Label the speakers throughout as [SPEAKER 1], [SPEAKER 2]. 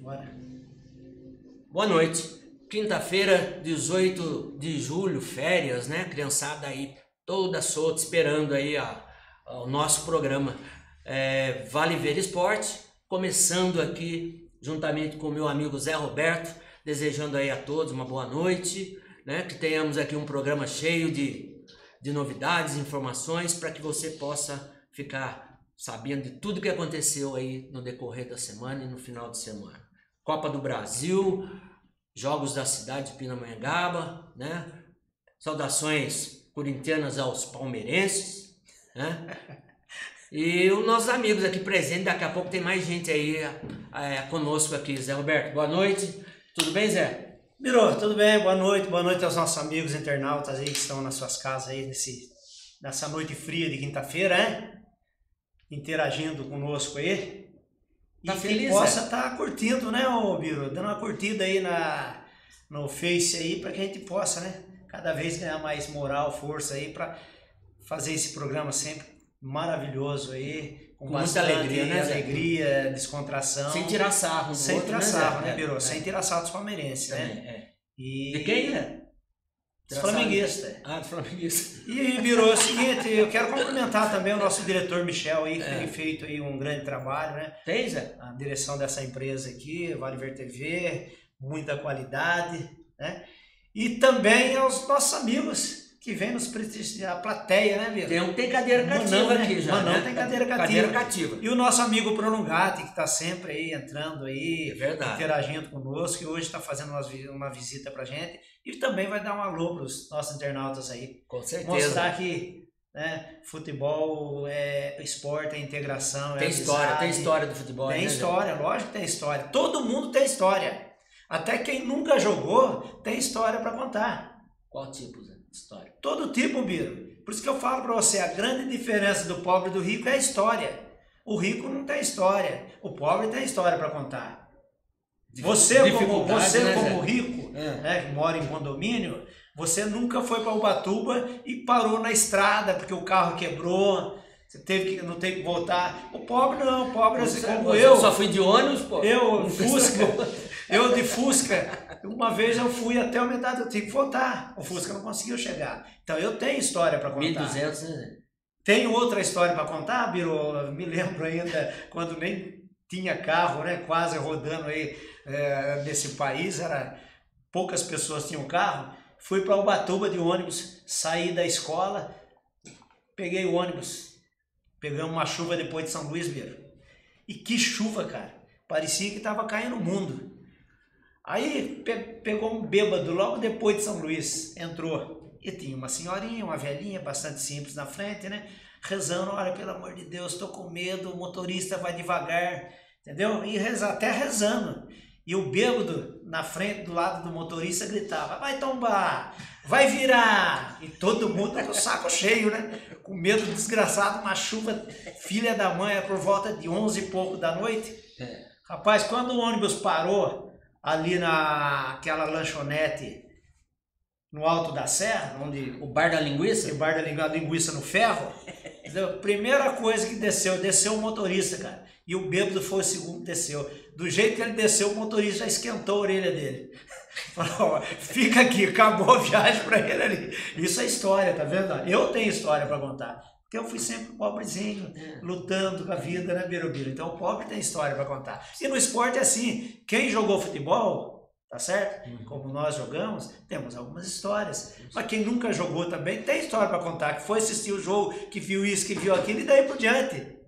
[SPEAKER 1] Bora.
[SPEAKER 2] Boa noite. Quinta-feira, 18 de julho, férias, né? Criançada aí toda solta, esperando aí o nosso programa Vale Ver Esporte. Começando aqui, juntamente com o meu amigo Zé Roberto, desejando aí a todos uma boa noite, né? Que tenhamos aqui um programa cheio de novidades, informações, para que você possa ficar sabendo de tudo que aconteceu aí no decorrer da semana e no final de semana. Copa do Brasil, jogos da cidade de Pindamonhangaba, né? Saudações corintianas aos palmeirenses, né? E os nossos amigos aqui presentes, daqui a pouco tem mais gente aí conosco aqui. Zé Roberto, boa noite. Tudo bem, Zé?
[SPEAKER 1] Biro, tudo bem? Boa noite aos nossos amigos internautas aí que estão nas suas casas aí nessa noite fria de quinta-feira, né? Interagindo conosco aí.
[SPEAKER 2] Tá
[SPEAKER 1] e
[SPEAKER 2] feliz,
[SPEAKER 1] quem possa estar curtindo, né, Biro? Dando uma curtida aí no Face aí para que a gente possa, né? Cada vez ganhar mais moral, força aí para fazer esse programa sempre maravilhoso aí. Com
[SPEAKER 2] muita alegria, né, Zé?
[SPEAKER 1] Alegria, descontração.
[SPEAKER 2] Sem tirar sarro.
[SPEAKER 1] Sem tirar sarro, né,
[SPEAKER 2] Zé?
[SPEAKER 1] Biro? Sem tirar sarro dos palmeirenses, né? E...
[SPEAKER 2] De quem, né?
[SPEAKER 1] Flamenguista.
[SPEAKER 2] Ah, do flamenguista.
[SPEAKER 1] E virou o seguinte, eu quero cumprimentar também o nosso diretor Michel aí, que tem feito aí um grande trabalho, né?
[SPEAKER 2] Tem, Zé?
[SPEAKER 1] A direção dessa empresa aqui, Vale Ver TV, muita qualidade, né? E também aos nossos amigos que vêm nos prestigiar, a plateia, né, Viro?
[SPEAKER 2] Tem cadeira cativa aqui já,
[SPEAKER 1] Manão
[SPEAKER 2] né?
[SPEAKER 1] tem cadeira cativa.
[SPEAKER 2] Cadeira cativa.
[SPEAKER 1] E o nosso amigo Prolongati, que está sempre aí entrando aí,
[SPEAKER 2] verdade,
[SPEAKER 1] interagindo conosco, e hoje está fazendo uma visita pra gente. E também vai dar um alô para os nossos internautas aí.
[SPEAKER 2] Com certeza.
[SPEAKER 1] Mostrar que, né, futebol é esporte, é integração,
[SPEAKER 2] tem história, tem história do futebol.
[SPEAKER 1] Tem,
[SPEAKER 2] né,
[SPEAKER 1] história, lógico que tem história. Todo mundo tem história. Até quem nunca jogou tem história para contar.
[SPEAKER 2] Qual tipo de história?
[SPEAKER 1] Todo tipo, Biro. Por isso que eu falo para você, a grande diferença do pobre e do rico é a história. O rico não tem história, o pobre tem história para contar. Você como rico, né, que mora em condomínio, você nunca foi para Ubatuba e parou na estrada porque o carro quebrou, você não teve que voltar. O pobre não, o pobre assim como eu.
[SPEAKER 2] Só fui de ônibus, pô.
[SPEAKER 1] Eu de Fusca, uma vez eu fui até o metade, eu tive que voltar. O Fusca não conseguiu chegar. Então eu tenho história para contar.
[SPEAKER 2] 1.200, né?
[SPEAKER 1] Tenho outra história para contar, Biro? Me lembro ainda quando nem tinha carro, né? Quase rodando aí nesse país, poucas pessoas tinham carro. Fui para Ubatuba de ônibus, saí da escola, peguei o ônibus, pegamos uma chuva depois de São Luís, Biro. E que chuva, cara! Parecia que estava caindo o mundo. Aí pegou um bêbado logo depois de São Luís, entrou. E tinha uma senhorinha, uma velhinha, bastante simples na frente, né? Rezando, olha, pelo amor de Deus, estou com medo, o motorista vai devagar, entendeu? E até rezando. E o bêbado na frente, do lado do motorista, gritava, vai tombar, vai virar. E todo mundo com o saco cheio, né? Com medo desgraçado, uma chuva, filha da mãe, por volta de 11 e pouco da noite. Rapaz, quando o ônibus parou ali naquela lanchonete no Alto da Serra, onde...
[SPEAKER 2] O Bar da Linguiça?
[SPEAKER 1] O Bar da Linguiça no Ferro. A primeira coisa que desceu o motorista, cara. E o bêbado foi o segundo que desceu. Do jeito que ele desceu, o motorista já esquentou a orelha dele. Falou, fica aqui, acabou a viagem pra ele ali. Isso é história, tá vendo? Eu tenho história pra contar. Porque eu fui sempre pobrezinho, lutando com a vida, né, Birubiru? Então o pobre tem história pra contar. E no esporte é assim, quem jogou futebol, tá certo? Como nós jogamos, temos algumas histórias. Mas quem nunca jogou também tem história pra contar, que foi assistir o jogo, que viu isso, que viu aquilo e daí por diante.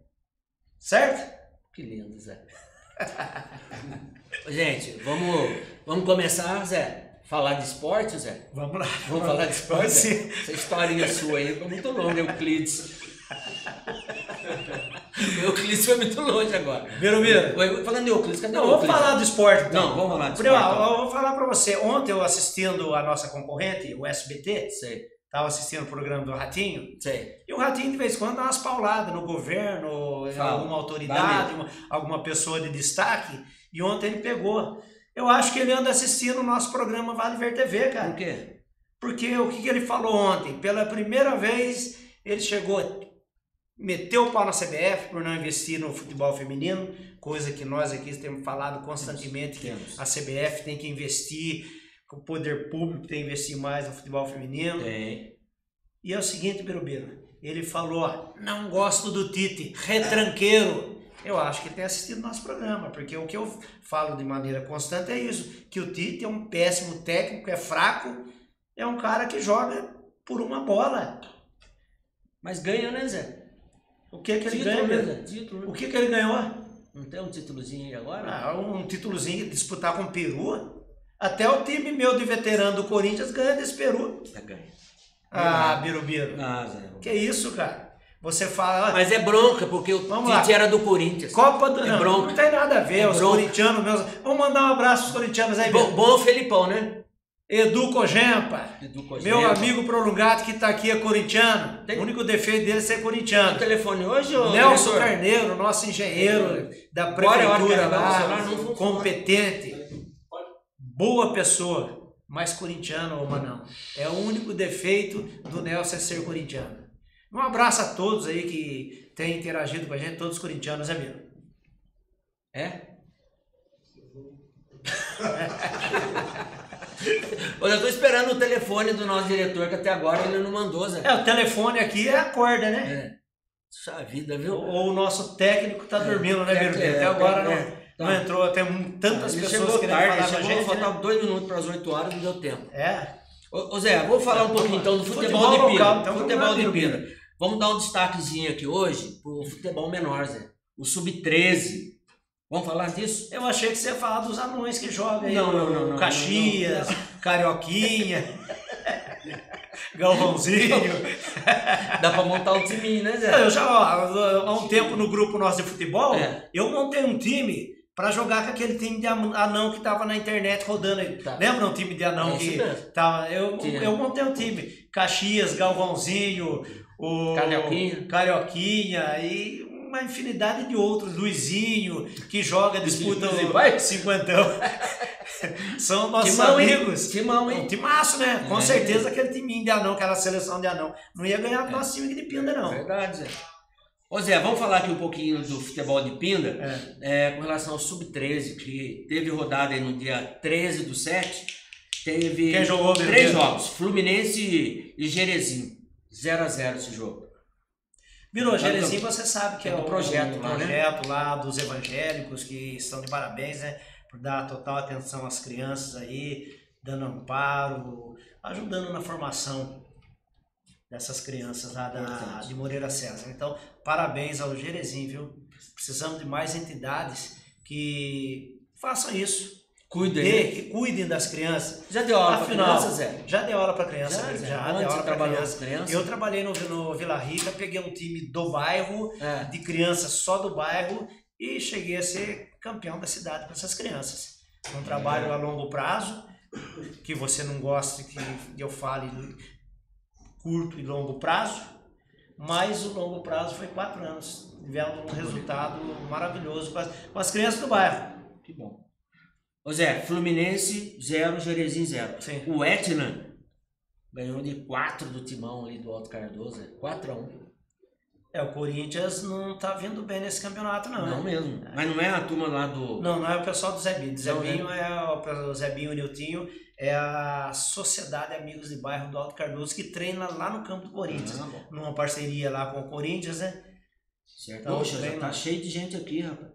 [SPEAKER 1] Certo?
[SPEAKER 2] Que lindo, Zé. Gente, vamos começar, Zé? Falar de esporte, Zé?
[SPEAKER 1] Vamos lá.
[SPEAKER 2] Vamos falar de esporte? Essa historinha sua aí foi muito longa, Euclides. O Euclides foi muito longe agora.
[SPEAKER 1] Birubiru.
[SPEAKER 2] Falando de Euclides, cadê o
[SPEAKER 1] Euclides? Vamos falar do esporte, então.
[SPEAKER 2] Não, vamos falar do esporte.
[SPEAKER 1] Eu vou falar pra você. Ontem eu assistindo a nossa concorrente, o SBT.
[SPEAKER 2] Sei.
[SPEAKER 1] Estava assistindo o programa do Ratinho.
[SPEAKER 2] Sei.
[SPEAKER 1] E o Ratinho, de vez em quando, dá umas pauladas no governo, em alguma autoridade, alguma pessoa de destaque. E ontem ele pegou. Eu acho que ele anda assistindo o nosso programa Vale Ver TV, cara.
[SPEAKER 2] Por quê?
[SPEAKER 1] Porque o que ele falou ontem? Pela primeira vez, ele chegou meteu o pau na CBF por não investir no futebol feminino, coisa que nós aqui temos falado constantemente, que a CBF tem que investir, que o poder público tem que investir mais no futebol feminino. E é o seguinte, Birubiru, ele falou, ó, não gosto do Tite, retranqueiro. Eu acho que ele tem assistido nosso programa, porque o que eu falo de maneira constante é isso, que o Tite é um péssimo técnico, é fraco, é um cara que joga por uma bola.
[SPEAKER 2] Mas ganha, né, Zé?
[SPEAKER 1] O que ele ganha?
[SPEAKER 2] Né? Título.
[SPEAKER 1] O que ele ganhou?
[SPEAKER 2] Não tem um títulozinho aí agora?
[SPEAKER 1] Ah, um títulozinho de disputar com o Peru. Até o time meu de veterano do Corinthians ganha desse Peru.
[SPEAKER 2] Ganha.
[SPEAKER 1] Ah, Birubiru.
[SPEAKER 2] Zé.
[SPEAKER 1] Que isso, cara? Você fala...
[SPEAKER 2] Mas é bronca, porque o Tite era do Corinthians.
[SPEAKER 1] Copa do...
[SPEAKER 2] Não
[SPEAKER 1] tem nada a ver, os corintianos meus... Vamos mandar um abraço aos corintianos aí,
[SPEAKER 2] bom Felipão, né?
[SPEAKER 1] Edu Cogempa, meu amigo prolongado que está aqui é corintiano. O único defeito dele é ser corintiano.
[SPEAKER 2] Tem telefone hoje, ô
[SPEAKER 1] Nelson Carneiro, nosso engenheiro da prefeitura lá, competente, boa pessoa, mas corintiano, Manão. É o único defeito do Nelson é ser corintiano. Um abraço a todos aí que têm interagido com a gente, todos os corintianos, é mesmo.
[SPEAKER 2] Eu tô esperando o telefone do nosso diretor, que até agora ele não mandou, Zé.
[SPEAKER 1] O telefone aqui é a corda, né?
[SPEAKER 2] Puxa vida, viu?
[SPEAKER 1] Ou o nosso técnico tá dormindo, né, Birubiru? Até agora não entrou, tem tantas pessoas querendo falar com a gente.
[SPEAKER 2] Faltava 2 minutos para as 8 horas, não deu tempo.
[SPEAKER 1] Ô
[SPEAKER 2] Zé, vou falar um pouquinho então do futebol de Pina.
[SPEAKER 1] Então
[SPEAKER 2] futebol de Pina. Vamos dar um destaquezinho aqui hoje pro futebol menor, Zé. O Sub-13. Vamos falar disso?
[SPEAKER 1] Eu achei que você ia falar dos anões que jogam aí.
[SPEAKER 2] Não.
[SPEAKER 1] Caxias, Carioquinha, Galvãozinho.
[SPEAKER 2] Dá pra montar um timinho, né, Zé?
[SPEAKER 1] Eu já, há um tempo no grupo nosso de futebol, eu montei um time pra jogar com aquele time de anão que tava na internet rodando aí. Lembra um time de anão que tava... Eu montei um time. Caxias, Galvãozinho, o Carioquinha e... uma infinidade de outros, Luizinho, que joga, disputa o cinquentão. São nossos amigos.
[SPEAKER 2] Timão, hein?
[SPEAKER 1] Um timaço, né? Com certeza aquele timinho de anão, aquela seleção de anão, não ia ganhar do nosso time de Pinda, não.
[SPEAKER 2] Verdade, Zé. Ô Zé, vamos falar aqui um pouquinho do futebol de Pinda, com relação ao Sub-13, que teve rodada aí no dia 13/7, teve
[SPEAKER 1] quem jogou
[SPEAKER 2] 3 jogos, Fluminense e Jerezinho, 0-0 esse jogo.
[SPEAKER 1] Virou Jerezinho, você sabe que é o
[SPEAKER 2] projeto
[SPEAKER 1] lá dos evangélicos, que estão de parabéns, né? Por dar total atenção às crianças aí, dando amparo, ajudando na formação dessas crianças lá de Moreira César. Então, parabéns ao Jerezinho, viu? Precisamos de mais entidades que façam isso. Que cuidem das crianças.
[SPEAKER 2] Já deu aula para criança, Zé?
[SPEAKER 1] Já deu aula para criança. Já deu aula para criança. Eu trabalhei no Vila Rica, peguei um time do bairro, de crianças só do bairro, e cheguei a ser campeão da cidade com essas crianças. Um trabalho a longo prazo, que você não gosta que eu fale curto e longo prazo, mas o longo prazo foi 4 anos. Tivemos um resultado maravilhoso com as crianças do bairro.
[SPEAKER 2] Que bom. Ô Zé, Fluminense 0, Jerezinho 0. O Etna ganhou de 4 do Timão ali do Alto Cardoso, 4-1.
[SPEAKER 1] O Corinthians não tá vindo bem nesse campeonato, não.
[SPEAKER 2] Não mesmo. Mas não é a turma lá do...
[SPEAKER 1] Não é o pessoal do Zebinho. O Zebinho e o Niltinho é a Sociedade Amigos de Bairro do Alto Cardoso, que treina lá no campo do Corinthians. Numa parceria lá com o Corinthians, né?
[SPEAKER 2] Certo. Então, poxa, já tá cheio de gente aqui, rapaz.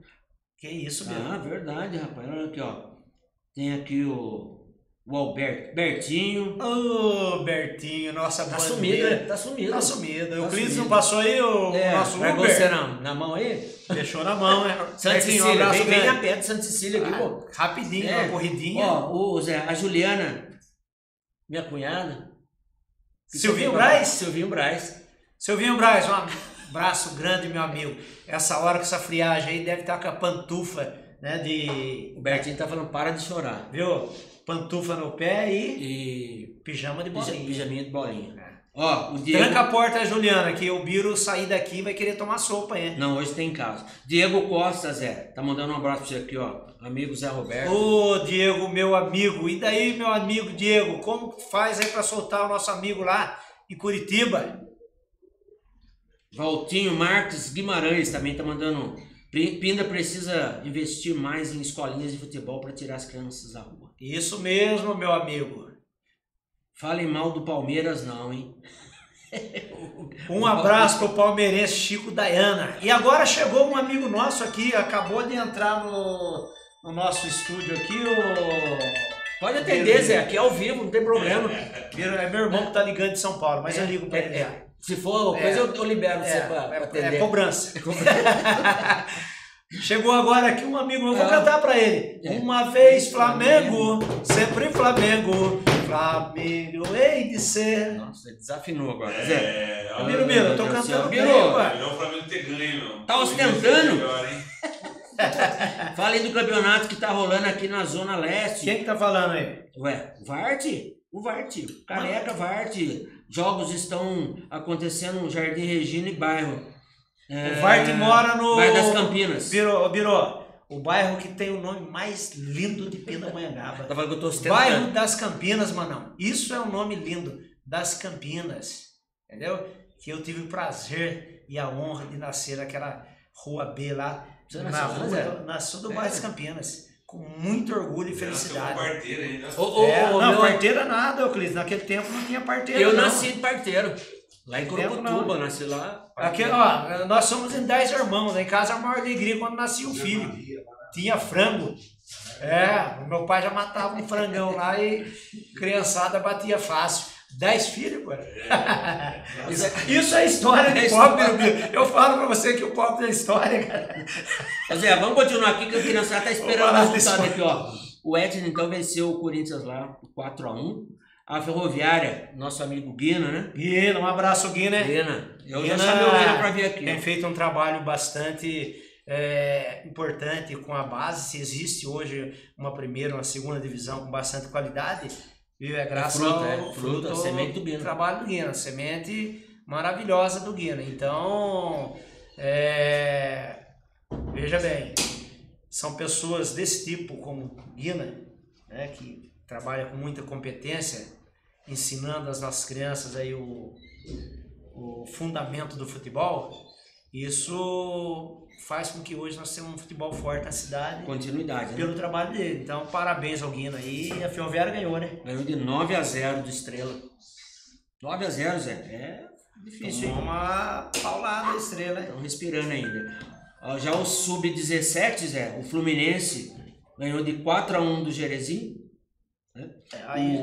[SPEAKER 1] Que isso, meu.
[SPEAKER 2] Verdade, rapaz. Olha aqui, ó. Tem aqui o Bertinho.
[SPEAKER 1] Ô, Bertinho, nossa
[SPEAKER 2] Tá sumido, né? Tá sumido.
[SPEAKER 1] O Clício não passou aí o nosso Uber?
[SPEAKER 2] Largou você na mão aí?
[SPEAKER 1] Deixou na mão, né?
[SPEAKER 2] Santa Cecília, vem na pé de Santa Cecília aqui, pô.
[SPEAKER 1] Rapidinho, uma corridinha.
[SPEAKER 2] Ó, Zé, a Juliana, minha cunhada.
[SPEAKER 1] Silvinho Braz?
[SPEAKER 2] Silvinho Braz,
[SPEAKER 1] um abraço grande, meu amigo. Essa hora com essa friagem aí deve estar com a pantufa, né,
[SPEAKER 2] O Bertinho tá falando, para de chorar.
[SPEAKER 1] Viu? Pantufa no pé e pijama de bolinha.
[SPEAKER 2] Pijaminha de bolinha. Ó, o
[SPEAKER 1] Diego... Tranca a porta, Juliana, que o Biro sair daqui vai querer tomar sopa, hein?
[SPEAKER 2] Não, hoje tem em casa. Diego Costa, Zé, tá mandando um abraço pra você aqui, ó. Amigo Zé Roberto.
[SPEAKER 1] Ô, Diego, meu amigo. E daí, meu amigo Diego, como faz aí pra soltar o nosso amigo lá em Curitiba?
[SPEAKER 2] Valtinho Marques Guimarães também tá mandando. Pinda precisa investir mais em escolinhas de futebol para tirar as crianças da rua.
[SPEAKER 1] Isso mesmo, meu amigo.
[SPEAKER 2] Falem mal do Palmeiras não, hein?
[SPEAKER 1] Um abraço pro palmeirense Chico Dayana. E agora chegou um amigo nosso aqui, acabou de entrar no nosso estúdio aqui,
[SPEAKER 2] Pode atender, Zé, aqui é ao vivo, não tem problema.
[SPEAKER 1] É meu irmão que tá ligando de São Paulo, mas eu ligo pra ele.
[SPEAKER 2] Se for coisa, eu libero você pra atender.
[SPEAKER 1] É cobrança. Chegou agora aqui um amigo, eu vou cantar pra ele. Uma vez Flamengo, sempre Flamengo, Flamengo hei de ser.
[SPEAKER 2] Nossa, desafinou agora. Zé.
[SPEAKER 1] Biro, eu tô cantando bem,
[SPEAKER 3] pai. Melhor o Flamengo ter ganho, meu.
[SPEAKER 2] Tá ostentando? Fala aí do campeonato que tá rolando aqui na Zona Leste.
[SPEAKER 1] Quem que tá falando aí?
[SPEAKER 2] Ué, Vart? O Vart. Careca Vart. Jogos estão acontecendo no Jardim Regina e bairro.
[SPEAKER 1] O Vart mora no...
[SPEAKER 2] Bairro das Campinas.
[SPEAKER 1] Biro, o bairro que tem o nome mais lindo de Pindamonhangaba.
[SPEAKER 2] Tá falando que eu tô ostentando.
[SPEAKER 1] Bairro das Campinas, Manão. Isso é um nome lindo. Das Campinas. Entendeu? Que eu tive o prazer e a honra de nascer naquela rua B lá.
[SPEAKER 2] Você nasceu
[SPEAKER 1] do bairro das Campinas. Com muito orgulho e felicidade.
[SPEAKER 3] Parteira aí, né?
[SPEAKER 1] Não, parteira nada, Euclides. Naquele tempo não tinha parteira.
[SPEAKER 2] Eu nasci de parteiro. Lá em Curucutuba, nasci lá.
[SPEAKER 1] Aqui, ó, nós somos em 10 irmãos. Em casa a maior alegria quando nascia o filho. Tinha frango. O meu pai já matava um frangão lá e criançada batia fácil. 10 filhos, pô. Isso é história de pobre, meu Deus. Eu falo pra você que o pobre é história, cara.
[SPEAKER 2] Zé, vamos continuar aqui que a criançada tá esperando o resultado aqui, ó. O Edson então venceu o Corinthians lá 4-1. A Ferroviária, nosso amigo Guina, né?
[SPEAKER 1] Guina, um abraço, Guina.
[SPEAKER 2] Guina. Eu já chamei o Guina pra vir aqui.
[SPEAKER 1] Tem feito um trabalho bastante importante com a base. Se existe hoje uma primeira, uma segunda divisão com bastante qualidade, é graças ao fruto,
[SPEAKER 2] a semente do Guina.
[SPEAKER 1] Trabalho do Guina, semente maravilhosa do Guina. Então, veja bem, são pessoas desse tipo como Guina, né, que trabalha com muita competência, ensinando às nossas crianças aí o fundamento do futebol. Isso faz com que hoje nós tenhamos um futebol forte na cidade.
[SPEAKER 2] Continuidade, né?
[SPEAKER 1] Pelo trabalho dele. Então, parabéns ao Guina aí. E a Ferroviária ganhou, né?
[SPEAKER 2] Ganhou de 9-0 do Estrela. 9-0, Zé. É difícil, hein?
[SPEAKER 1] Uma paulada da Estrela, hein?
[SPEAKER 2] Estão respirando ainda. Já o Sub-17, Zé, o Fluminense ganhou de 4-1 do Jerezinho. Né?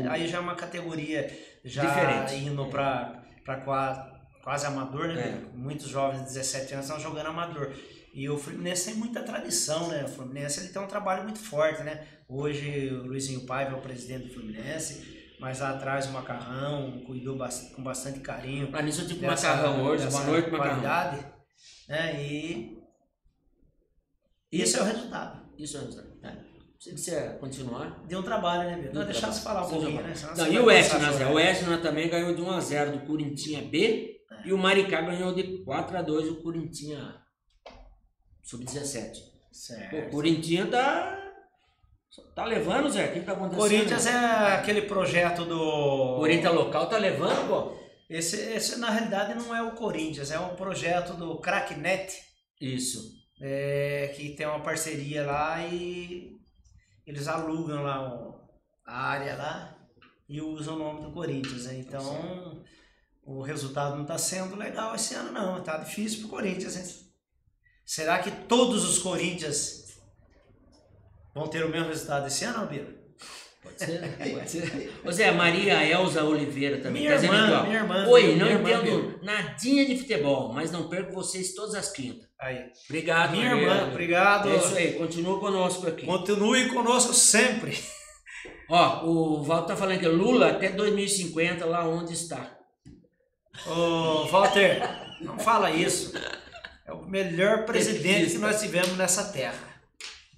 [SPEAKER 1] Aí já é uma categoria já
[SPEAKER 2] diferente.
[SPEAKER 1] Indo para quase amador, né? Muitos jovens de 17 anos estão jogando amador. E o Fluminense tem muita tradição, né? O Fluminense ele tem um trabalho muito forte, né? Hoje o Luizinho Paiva é o presidente do Fluminense, mas lá atrás o Macarrão cuidou com bastante carinho.
[SPEAKER 2] Mas nisso tipo Macarrão hoje, boa noite, Macarrão.
[SPEAKER 1] Né? E isso é o resultado.
[SPEAKER 2] Isso é o resultado. Se você continuar.
[SPEAKER 1] Deu um trabalho, né, meu? Não, deixar você falar um pouquinho, né?
[SPEAKER 2] Não, e o Esna, Zé? O Esna também ganhou de 1-0 do Corinthians B. E o Maricá ganhou de 4-2 o Corinthians Sub-17.
[SPEAKER 1] Certo.
[SPEAKER 2] O Corinthians tá levando, Zé? O que tá acontecendo?
[SPEAKER 1] Corinthians é aquele projeto do...
[SPEAKER 2] Corinthians local tá levando, pô?
[SPEAKER 1] Esse na realidade não é o Corinthians, é um projeto do Cracknet.
[SPEAKER 2] Isso.
[SPEAKER 1] Que tem uma parceria lá e eles alugam lá a área lá e usam o nome do Corinthians, né? Então o resultado não está sendo legal esse ano não, está difícil pro Corinthians, hein? Será que todos os Corinthians vão ter o mesmo resultado esse ano, Biro?
[SPEAKER 2] Pode ser. Ô Zé, Maria Elza Oliveira também.
[SPEAKER 1] Minha irmã.
[SPEAKER 2] Oi, não entendo nadinha de futebol, mas não perco vocês todas as quintas.
[SPEAKER 1] Aí.
[SPEAKER 2] Obrigado,
[SPEAKER 1] minha irmã. Obrigado.
[SPEAKER 2] É isso aí, continua conosco aqui.
[SPEAKER 1] Continue conosco sempre.
[SPEAKER 2] Ó, o Walter tá falando que Lula até 2050 lá onde está.
[SPEAKER 1] Ô, Walter, não fala isso. É o melhor presidente que nós tivemos nessa terra.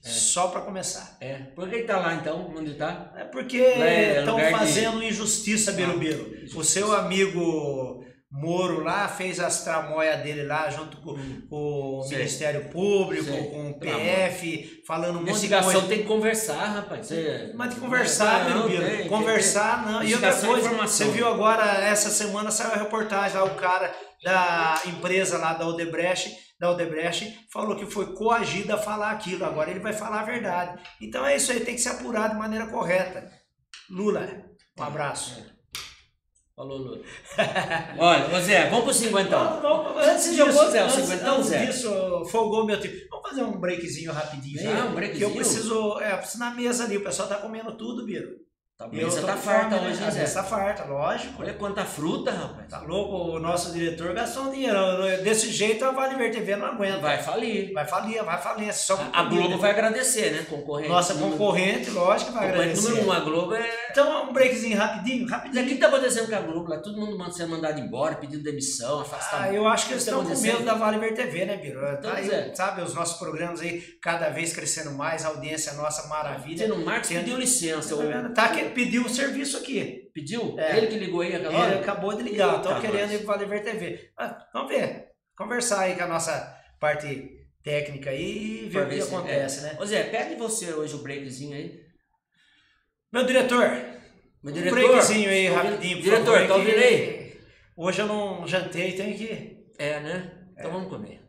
[SPEAKER 1] Só para começar.
[SPEAKER 2] Por que ele tá lá então? Onde tá?
[SPEAKER 1] É porque estão fazendo injustiça, Birubiru. O seu amigo Moro lá, fez as tramóias dele lá junto com o Ministério Público, com o PF, falando um monte de
[SPEAKER 2] Investigação
[SPEAKER 1] coisa.
[SPEAKER 2] tem que conversar, rapaz.
[SPEAKER 1] Mas de conversar,
[SPEAKER 2] não,
[SPEAKER 1] Biro,
[SPEAKER 2] tem,
[SPEAKER 1] conversar não. E outra
[SPEAKER 2] Investigação e
[SPEAKER 1] coisa,
[SPEAKER 2] informação.
[SPEAKER 1] você viu agora, essa semana saiu a reportagem lá, o cara da empresa lá da Odebrecht falou que foi coagido a falar aquilo, agora ele vai falar a verdade. Então é isso aí, tem que ser apurado de maneira correta. Lula, um abraço.
[SPEAKER 2] Falou, Lula. Olha, ô Zé, vamos pro 50.
[SPEAKER 1] Antes
[SPEAKER 2] Você jogou, Zé, o 50, Zé?
[SPEAKER 1] Antes disso, folgou meu tempo. Vamos fazer um breakzinho rapidinho.
[SPEAKER 2] Um breakzinho?
[SPEAKER 1] Que eu preciso na mesa ali, o pessoal tá comendo tudo, Biro.
[SPEAKER 2] A mesa tá farta hoje, né,
[SPEAKER 1] A
[SPEAKER 2] Zé?
[SPEAKER 1] mesa tá farta, lógico.
[SPEAKER 2] Olha quanta fruta, rapaz.
[SPEAKER 1] Tá louco? O nosso diretor gastou um dinheiro. Desse jeito a Vale Verde TV não aguenta.
[SPEAKER 2] Vai falir.
[SPEAKER 1] Vai falir. Só
[SPEAKER 2] A Globo vai agradecer, né? Concorrente.
[SPEAKER 1] Nossa concorrente, lógico que vai agradecer.
[SPEAKER 2] Número 1, a Globo é...
[SPEAKER 1] Então, um breakzinho rapidinho.
[SPEAKER 2] O que tá acontecendo com a Globo? Lá todo mundo sendo mandado embora, pedindo demissão, afastamento.
[SPEAKER 1] Eu acho que eles estão com medo da Vale Verde TV, né, Biro?
[SPEAKER 2] Então,
[SPEAKER 1] Tá aí, sabe, os nossos programas aí cada vez crescendo mais, a audiência nossa maravilha.
[SPEAKER 2] O Marcos pediu licença.
[SPEAKER 1] Tá que pediu o serviço aqui.
[SPEAKER 2] Pediu? Ele que ligou aí aquela hora?
[SPEAKER 1] Ele acabou de ligar. Estão querendo ir para Vale Verde TV. Vamos ver. Conversar aí com a nossa parte técnica aí e ver o que acontece, né?
[SPEAKER 2] Ô Zé, pede você hoje o breakzinho aí.
[SPEAKER 1] Meu diretor. Um breakzinho aí rapidinho.
[SPEAKER 2] Diretor, tá ouvindo aí?
[SPEAKER 1] Hoje eu não jantei, tenho que...
[SPEAKER 2] É, né? Então vamos comer.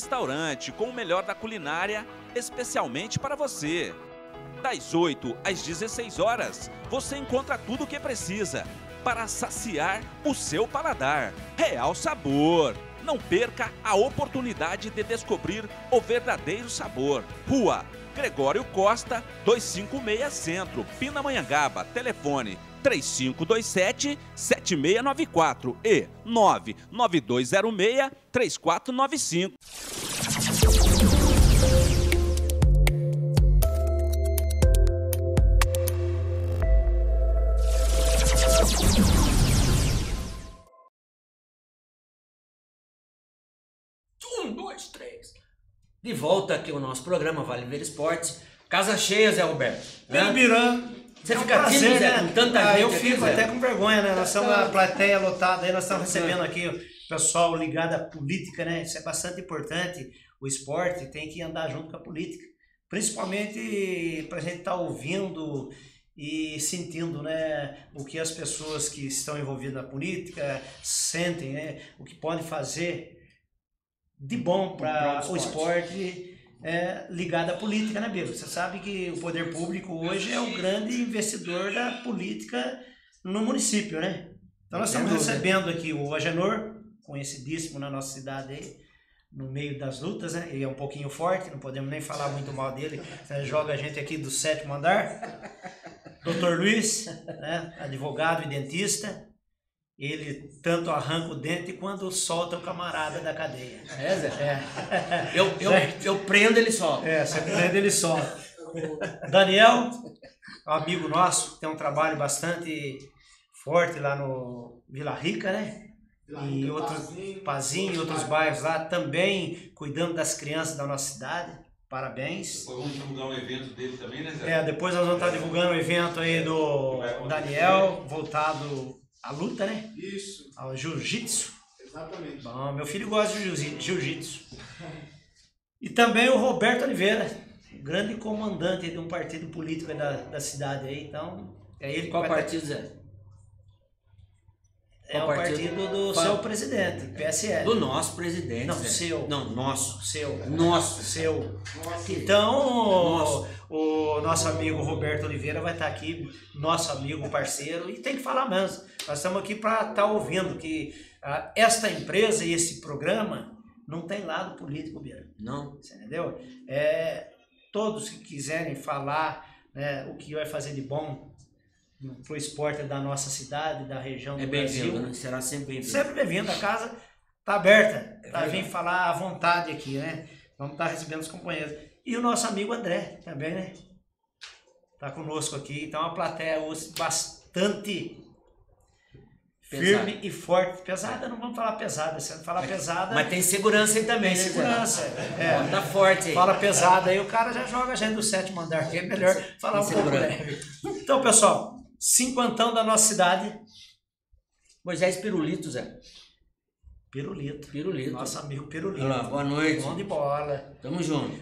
[SPEAKER 4] restaurante com o melhor da culinária, especialmente para você. Das 8 às 16 horas, você encontra tudo o que precisa para saciar o seu paladar. Real Sabor. Não perca a oportunidade de descobrir o verdadeiro sabor. Rua Gregório Costa, 256 Centro, Pindamonhangaba. Telefone 3527-7694 e 99206-3495.
[SPEAKER 2] De volta aqui ao nosso programa Vale Ver Esportes. Casa cheia, Zé Roberto.
[SPEAKER 1] Né? Birã.
[SPEAKER 2] Você fica tímido, Zé, com tanta gente?
[SPEAKER 1] Eu
[SPEAKER 2] aqui,
[SPEAKER 1] fico
[SPEAKER 2] Zé?
[SPEAKER 1] até com vergonha, né? Nós estamos na plateia lotada aí, nós estamos recebendo aqui o pessoal ligado à política, né? Isso é bastante importante. O esporte tem que andar junto com a política. Principalmente para a gente estar ouvindo e sentindo, né, o que as pessoas que estão envolvidas na política sentem, né? O que podem fazer de bom para o esporte ligado à política, né, Biro? Você sabe que o poder público hoje é o grande investidor da política no município, né? Então nós estamos recebendo aqui o Agenor, conhecidíssimo na nossa cidade aí, no meio das lutas, né? Ele é um pouquinho forte, não podemos nem falar muito mal dele, ele joga a gente aqui do 7º andar. Dr. Luiz, né? Advogado e dentista. Ele tanto arranca o dente quanto solta o camarada da cadeia.
[SPEAKER 2] É, Zé? Eu prendo, ele solta.
[SPEAKER 1] Você prende, ele solta. Daniel, um amigo nosso, tem um trabalho bastante forte lá no Vila Rica, né? E outros, Pazinho e outros bairros lá, também cuidando das crianças da nossa cidade. Parabéns.
[SPEAKER 3] Depois vamos divulgar um evento dele também, né, Zé?
[SPEAKER 1] Depois nós vamos estar divulgando o evento aí do Daniel, voltado à luta, né?
[SPEAKER 5] Isso.
[SPEAKER 1] Ao jiu-jitsu.
[SPEAKER 5] Exatamente.
[SPEAKER 1] Bom, meu filho gosta de jiu-jitsu. E também o Roberto Oliveira, grande comandante de um partido político da cidade aí. Então, é ele que
[SPEAKER 2] Qual
[SPEAKER 1] vai
[SPEAKER 2] partido, Zé?
[SPEAKER 1] É o partido do seu presidente, PSL.
[SPEAKER 2] Do nosso presidente.
[SPEAKER 1] Não,
[SPEAKER 2] Zé.
[SPEAKER 1] seu.
[SPEAKER 2] Não, nosso.
[SPEAKER 1] Seu.
[SPEAKER 2] Nosso.
[SPEAKER 1] Seu.
[SPEAKER 5] Nossa.
[SPEAKER 1] Então, o nosso amigo Roberto Oliveira vai estar aqui, nosso amigo, parceiro, e tem que falar mesmo. Nós estamos aqui para estar ouvindo que esta empresa e esse programa não tem lado político, Bira.
[SPEAKER 2] Não.
[SPEAKER 1] Você entendeu? Todos que quiserem falar, né, o que vai fazer de bom para o esporte da nossa cidade, da região do Brasil.
[SPEAKER 2] Bem-vindo, né? Será sempre bem-vindo.
[SPEAKER 1] Sempre bem-vindo. A casa está aberta para vir falar à vontade aqui, né? Vamos estar recebendo os companheiros. E o nosso amigo André também, né? Está conosco aqui. Então a plateia hoje bastante firme e forte. Pesada, não vamos falar pesada. Se não falar pesada...
[SPEAKER 2] Mas tem segurança aí também,
[SPEAKER 1] tem
[SPEAKER 2] né?
[SPEAKER 1] segurança.
[SPEAKER 2] Tá forte aí.
[SPEAKER 1] Fala pesada aí, o cara já joga a gente do 7º andar, que é melhor falar um pouco leve. Então, pessoal, 50 da nossa cidade.
[SPEAKER 2] Moisés Pirulito, Zé.
[SPEAKER 1] Pirulito. Nosso amigo Pirulito.
[SPEAKER 2] Olá, boa noite.
[SPEAKER 1] Bom de bola.
[SPEAKER 2] Tamo junto.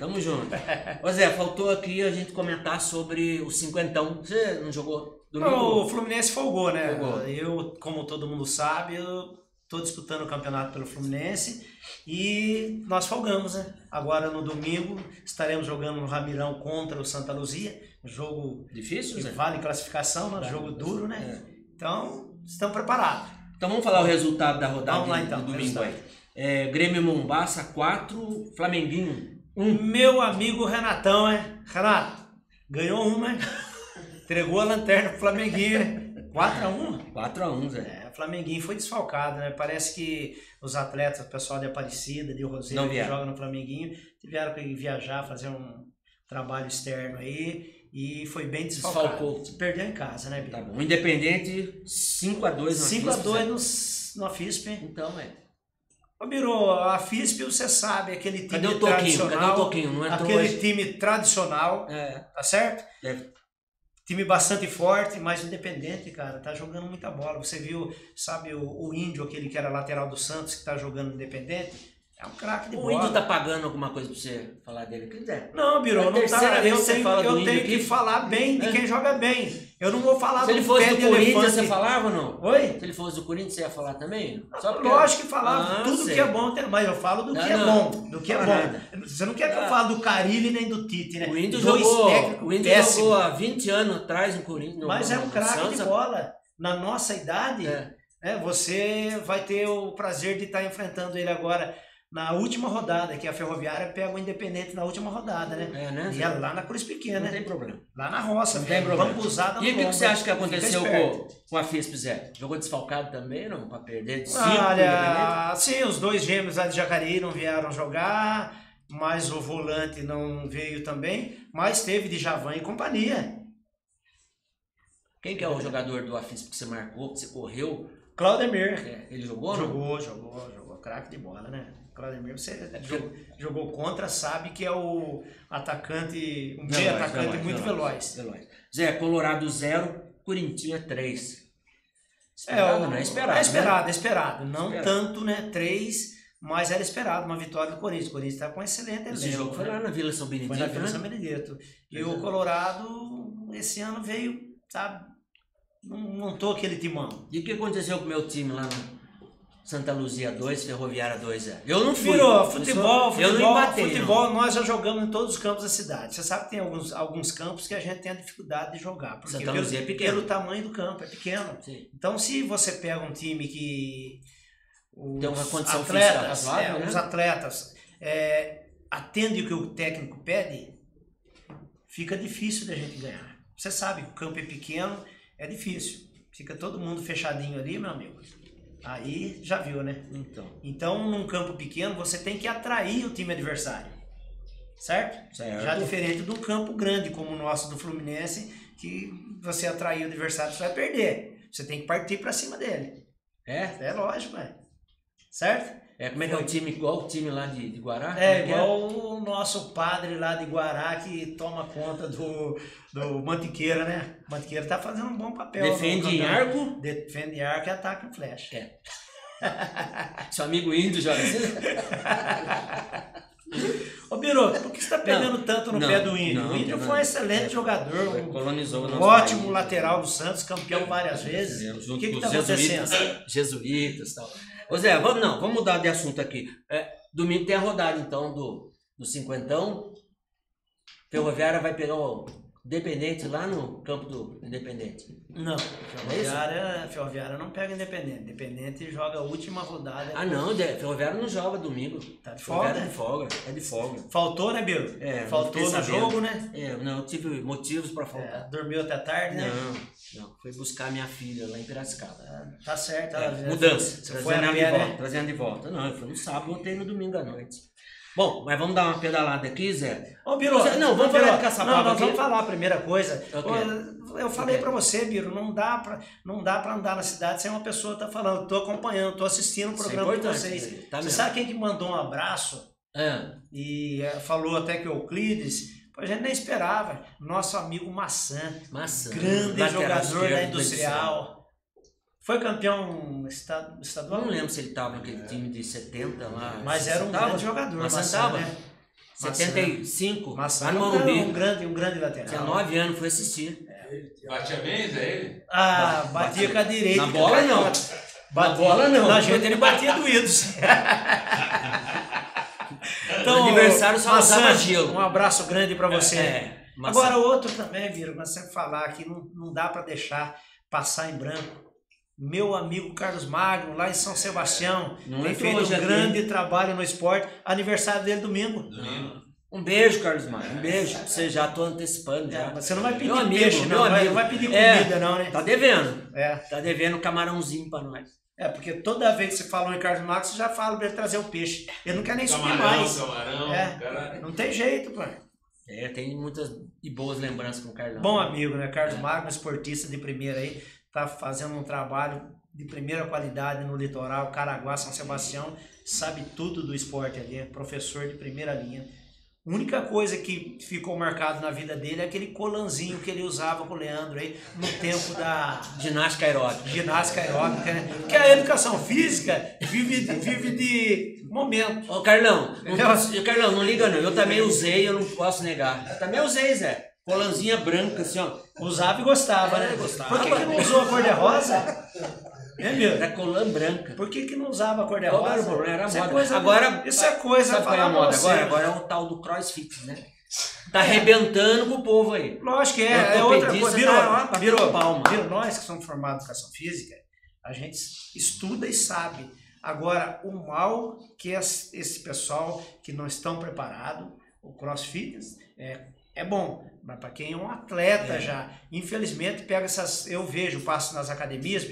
[SPEAKER 2] Ô Zé, faltou aqui a gente comentar sobre o 50. Você não jogou domingo?
[SPEAKER 1] O Fluminense folgou, né?
[SPEAKER 2] Folgou.
[SPEAKER 1] Eu, como todo mundo sabe, eu tô disputando o campeonato pelo Fluminense e nós folgamos, né? Agora no domingo estaremos jogando no Ramirão contra o Santa Luzia. Jogo
[SPEAKER 2] difícil,
[SPEAKER 1] que
[SPEAKER 2] Zé?
[SPEAKER 1] vale classificação, né? Jogo duro, né? Então, estamos preparados.
[SPEAKER 2] Então vamos falar o resultado da rodada
[SPEAKER 1] Vamos lá, então,
[SPEAKER 2] do domingo aí. Grêmio Mombaça 4, Flamenguinho 1.
[SPEAKER 1] Meu amigo Renatão, Renato, ganhou uma, entregou a lanterna pro Flamenguinho, né? 4-1.
[SPEAKER 2] 4-1, Zé.
[SPEAKER 1] O Flamenguinho foi desfalcado, né? Parece que os atletas, o pessoal de Aparecida, de Roseira, que joga no Flamenguinho, tiveram que viajar, fazer um trabalho externo aí. E foi bem desfalcado.
[SPEAKER 2] Desfalcou.
[SPEAKER 1] Se perdeu em casa, né, Bia?
[SPEAKER 2] Tá bom. Independente, 5-2 na
[SPEAKER 1] 5-2 na FISP.
[SPEAKER 2] Então,
[SPEAKER 1] Ô, Biro, a FISP, você sabe, aquele time tradicional.
[SPEAKER 2] Cadê o Toquinho? Não entrou
[SPEAKER 1] aquele
[SPEAKER 2] hoje.
[SPEAKER 1] time tradicional, tá certo? Time bastante forte, mas independente, cara, tá jogando muita bola. Você viu, sabe, o Índio, aquele que era lateral do Santos, que tá jogando independente? É um craque de bola.
[SPEAKER 2] O Índio tá pagando alguma coisa pra você falar dele? Que quiser.
[SPEAKER 1] Não, Biro, não tá. Eu tenho que falar bem de quem joga bem. Eu não vou falar
[SPEAKER 2] do pé de elefante. Se ele fosse do Corinthians, você falava ou não?
[SPEAKER 1] Oi?
[SPEAKER 2] Se ele fosse do Corinthians, você ia falar também?
[SPEAKER 1] Lógico que falava. Tudo que é bom, mas eu falo do que é bom. Do que é bom. Você não quer que eu fale do Carilli nem do Tite, né?
[SPEAKER 2] O Índio jogou há 20 anos atrás no Corinthians.
[SPEAKER 1] Mas é um craque de bola. Na nossa idade, você vai ter o prazer de estar enfrentando ele agora na última rodada, que a Ferroviária pega o Independente na última rodada, né?
[SPEAKER 2] Né?
[SPEAKER 1] E é lá na Cruz Pequena,
[SPEAKER 2] não tem problema.
[SPEAKER 1] Lá na roça,
[SPEAKER 2] não tem problema.
[SPEAKER 1] Bambuzada.
[SPEAKER 2] E o que você acha que aconteceu com a FISP, Zé? Jogou desfalcado também, não? Pra perder de 5?
[SPEAKER 1] Olha, sim, os dois gêmeos lá de Jacareí não vieram jogar, mas o volante não veio também, mas teve Djavan e companhia.
[SPEAKER 2] Quem que é o jogador do AFISP que você marcou, que você correu?
[SPEAKER 1] Claudemir.
[SPEAKER 2] Ele jogou?
[SPEAKER 1] Jogou. Craque de bola, né? Claudemir, você jogou contra, sabe que é o atacante, meio atacante muito veloz.
[SPEAKER 2] Zé, Colorado 0, Corinthians 3.
[SPEAKER 1] Esperado. Não tanto, né? 3, mas era esperado uma vitória do Corinthians. O Corinthians está com excelente elenco.
[SPEAKER 2] Esse jogo foi lá na Vila São Benedito. Foi na
[SPEAKER 1] Vila São Benedito. E o Colorado, esse ano veio, sabe, não montou aquele timão.
[SPEAKER 2] E o que aconteceu com o meu time lá no Santa Luzia 2, Ferroviária 2? Eu não fui.
[SPEAKER 1] Futebol,
[SPEAKER 2] eu não embatei,
[SPEAKER 1] futebol nós já jogamos em todos os campos da cidade. Você sabe que tem alguns campos que a gente tem a dificuldade de jogar. Porque
[SPEAKER 2] Santa Luzia é pequeno.
[SPEAKER 1] Pelo tamanho do campo, é pequeno.
[SPEAKER 2] Sim.
[SPEAKER 1] Então, se você pega um time que
[SPEAKER 2] tem uma condição
[SPEAKER 1] atletas,
[SPEAKER 2] razoável, né?
[SPEAKER 1] Os atletas atendem o que o técnico pede, fica difícil da gente ganhar. Você sabe que o campo é pequeno, é difícil. Fica todo mundo fechadinho ali, meu amigo. Aí já viu, né? Então, num campo pequeno, você tem que atrair o time adversário. Certo? Já diferente de um campo grande como o nosso do Fluminense, que você atrair o adversário, você vai perder. Você tem que partir pra cima dele. É lógico, certo?
[SPEAKER 2] Como é que é o time, igual o time lá de Guará?
[SPEAKER 1] Igual o nosso padre lá de Guará que toma conta do Mantiqueira, né? O Mantiqueira tá fazendo um bom papel.
[SPEAKER 2] Defende em arco?
[SPEAKER 1] Defende em arco e ataca em flecha.
[SPEAKER 2] Seu amigo Índio joga assim?
[SPEAKER 1] Ô Biro, por que você tá pegando tanto no pé do Índio? O Índio foi um excelente jogador,
[SPEAKER 2] colonizou
[SPEAKER 1] ótimo lateral do Santos, campeão várias vezes. O que tá acontecendo?
[SPEAKER 2] Jesuítas e tal. Ô Zé, vamos mudar de assunto aqui. Domingo tem a rodada, então, do cinquentão. Ferroviária vai pegar o Independente lá no campo do Independente.
[SPEAKER 1] Não, Ferroviária não pega Independente. Independente joga a última rodada.
[SPEAKER 2] Não, Ferroviária não joga domingo.
[SPEAKER 1] Tá de folga?
[SPEAKER 2] É de folga.
[SPEAKER 1] Faltou, né, Biro? Faltou no jogo, né?
[SPEAKER 2] Eu tive motivos pra faltar.
[SPEAKER 1] Dormiu até tarde, né?
[SPEAKER 2] Não. Fui buscar minha filha lá em Piracicaba.
[SPEAKER 1] Tá certo.
[SPEAKER 2] Mudança. Trazendo de volta. Não, eu fui no sábado, voltei no domingo à noite. Bom, mas vamos dar uma pedalada aqui, Zé?
[SPEAKER 1] Ô, Biro,
[SPEAKER 2] vamos falar de Caçapava aqui.
[SPEAKER 1] Vamos falar a primeira coisa. Eu falei pra você, Biro, não dá pra andar na cidade sem uma pessoa tá falando. Tô acompanhando, tô assistindo o programa de vocês. Você sabe quem que mandou um abraço? E falou até que o Euclides, a gente nem esperava. Nosso amigo Maçã. Grande jogador da Industrial. Foi campeão estadual?
[SPEAKER 2] Não lembro se ele estava naquele time de 70 lá.
[SPEAKER 1] Mas era um grande jogador.
[SPEAKER 2] Maçã estava, né? 75.
[SPEAKER 1] Maçã um grande lateral.
[SPEAKER 2] Tinha 9 anos, foi assistir.
[SPEAKER 3] Batia bem, Zé, ele?
[SPEAKER 1] Batia com a direita.
[SPEAKER 2] Na bola não. Na bola não.
[SPEAKER 1] Na gente ele batia doídos.
[SPEAKER 2] Então, o adversário só usava gelo.
[SPEAKER 1] Um abraço grande para você. Agora outro também, Biro, nós sempre falar que não dá para deixar passar em branco. Meu amigo Carlos Magno, lá em São Sebastião, tem feito um grande trabalho no esporte. Aniversário dele domingo.
[SPEAKER 2] Um beijo, Carlos Magno. Um beijo. Você já tô antecipando. Já.
[SPEAKER 1] Você não vai pedir peixe, não. Não vai pedir comida, não, né?
[SPEAKER 2] Tá devendo. Tá devendo um camarãozinho para nós.
[SPEAKER 1] Porque toda vez que você fala em Carlos Magno, você já fala para ele trazer o peixe. Ele não quer nem subir mais.
[SPEAKER 3] Camarão.
[SPEAKER 1] Não tem jeito, pô.
[SPEAKER 2] Tem muitas e boas lembranças com o Carlos.
[SPEAKER 1] Bom amigo, né? Carlos Magno, esportista de primeira aí. Tá fazendo um trabalho de primeira qualidade no litoral, Caraguá, São Sebastião, sabe tudo do esporte ali, é professor de primeira linha. A única coisa que ficou marcado na vida dele é aquele colanzinho que ele usava com o Leandro aí no tempo da
[SPEAKER 2] ginástica aeróbica.
[SPEAKER 1] Ginástica aeróbica, né? Porque a educação física vive de momento.
[SPEAKER 2] Ô, Carlão, Carlão, não liga não. Eu também usei, eu não posso negar. Eu também usei, Zé. Colanzinha branca, assim, ó.
[SPEAKER 1] Usava e gostava, né?
[SPEAKER 2] Gostava.
[SPEAKER 1] Por que não usou a cor de rosa? É mesmo?
[SPEAKER 2] Era colã branca.
[SPEAKER 1] Por que não usava a cor de rosa?
[SPEAKER 2] Era
[SPEAKER 1] Isso é
[SPEAKER 2] moda.
[SPEAKER 1] coisa
[SPEAKER 2] Agora,
[SPEAKER 1] isso é coisa
[SPEAKER 2] sabe qual é a moda agora? Agora é o tal do crossfit, né? Tá arrebentando com o povo aí.
[SPEAKER 1] Lógico que é outra coisa. Virou
[SPEAKER 2] palma.
[SPEAKER 1] Nós que somos formados em educação física, a gente estuda e sabe. Agora, o mal que esse pessoal que não estão preparados, o crossfit é bom, mas para quem é um atleta já, infelizmente pega essas, eu vejo, passo nas academias,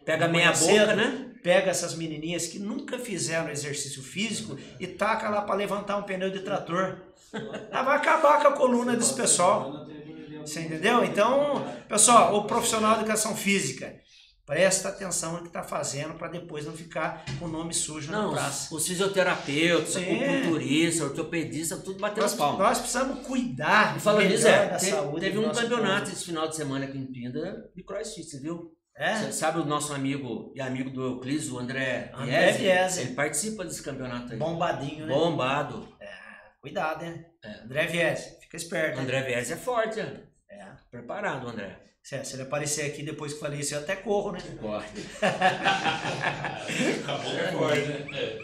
[SPEAKER 2] pega meia boca, né?
[SPEAKER 1] Pega essas menininhas que nunca fizeram exercício físico e taca lá para levantar um pneu de trator. Vai acabar com a coluna desse pessoal. Você entendeu? Então, pessoal, o profissional de educação física, presta atenção no que está fazendo para depois não ficar com o nome sujo na praça.
[SPEAKER 2] Os fisioterapeutas, acupunturistas, ortopedistas, tudo batendo palmas.
[SPEAKER 1] Nós precisamos cuidar
[SPEAKER 2] da saúde. Teve um campeonato esse final de semana aqui em Pinda de crossfit, você viu? Você sabe o nosso amigo e amigo do Euclides, o André Viese? Ele participa desse campeonato aí.
[SPEAKER 1] Bombadinho, né?
[SPEAKER 2] Bombado.
[SPEAKER 1] Cuidado, né? André Viese, fica esperto.
[SPEAKER 2] André Viese é forte, né? Preparado, André.
[SPEAKER 1] Se ele aparecer aqui depois que falei isso, eu até corro, né?
[SPEAKER 2] Corre.
[SPEAKER 3] Acabou, né?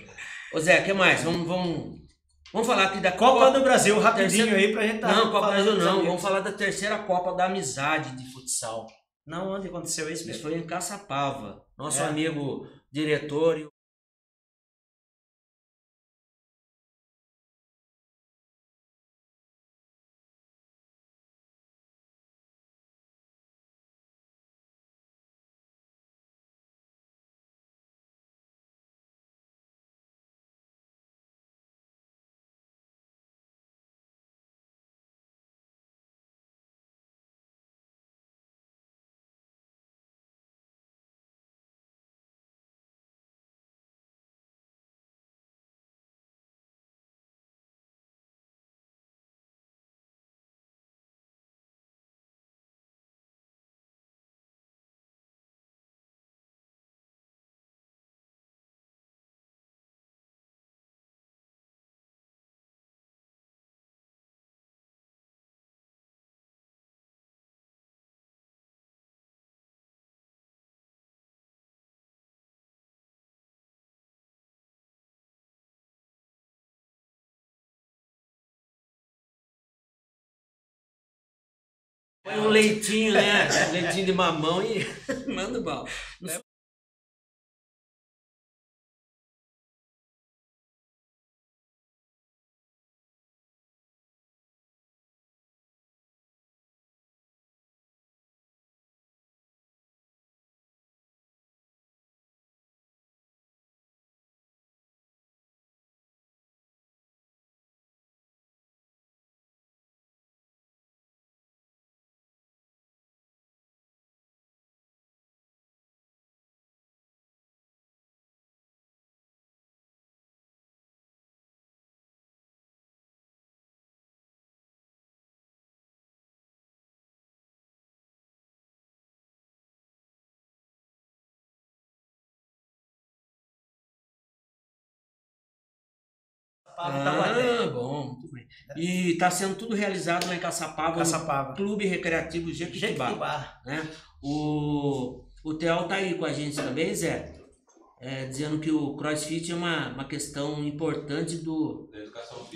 [SPEAKER 2] Ô Zé, o que mais? Vamos falar aqui da
[SPEAKER 1] Copa do Brasil, rapidinho aí pra gente
[SPEAKER 2] Não, Copa do Brasil não. Vamos falar da terceira Copa da Amizade de Futsal.
[SPEAKER 1] Não, onde aconteceu isso?
[SPEAKER 2] Isso foi em Caçapava. Nosso amigo diretor e põe um leitinho, né? Leitinho de mamão e manda bala. Bom, muito bem. E está sendo tudo realizado lá em Caçapava, no Clube Recreativo Jequitibá. Né? O Theo tá aí com a gente também, Zé, dizendo que o CrossFit é uma questão importante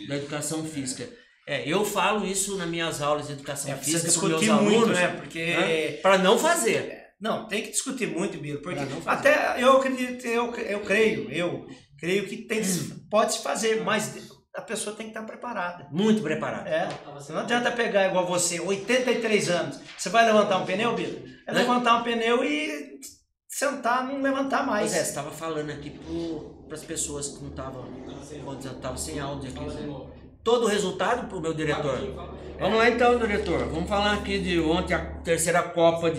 [SPEAKER 2] da educação física. Eu falo isso nas minhas aulas de educação física com meus alunos,
[SPEAKER 1] né? Porque
[SPEAKER 2] para não fazer.
[SPEAKER 1] Não, tem que discutir muito, Biro, porque até eu acredito, eu creio que pode se fazer, mas a pessoa tem que estar preparada.
[SPEAKER 2] Muito preparada.
[SPEAKER 1] Não adianta pegar igual você, 83 anos. Você vai levantar um pneu, Biro? Levantar um pneu e sentar, não levantar mais.
[SPEAKER 2] Pois você estava falando aqui para as pessoas que não estavam sem áudio aqui. Todo o resultado para o meu diretor. Vamos lá então, diretor. Vamos falar aqui de ontem, a terceira Copa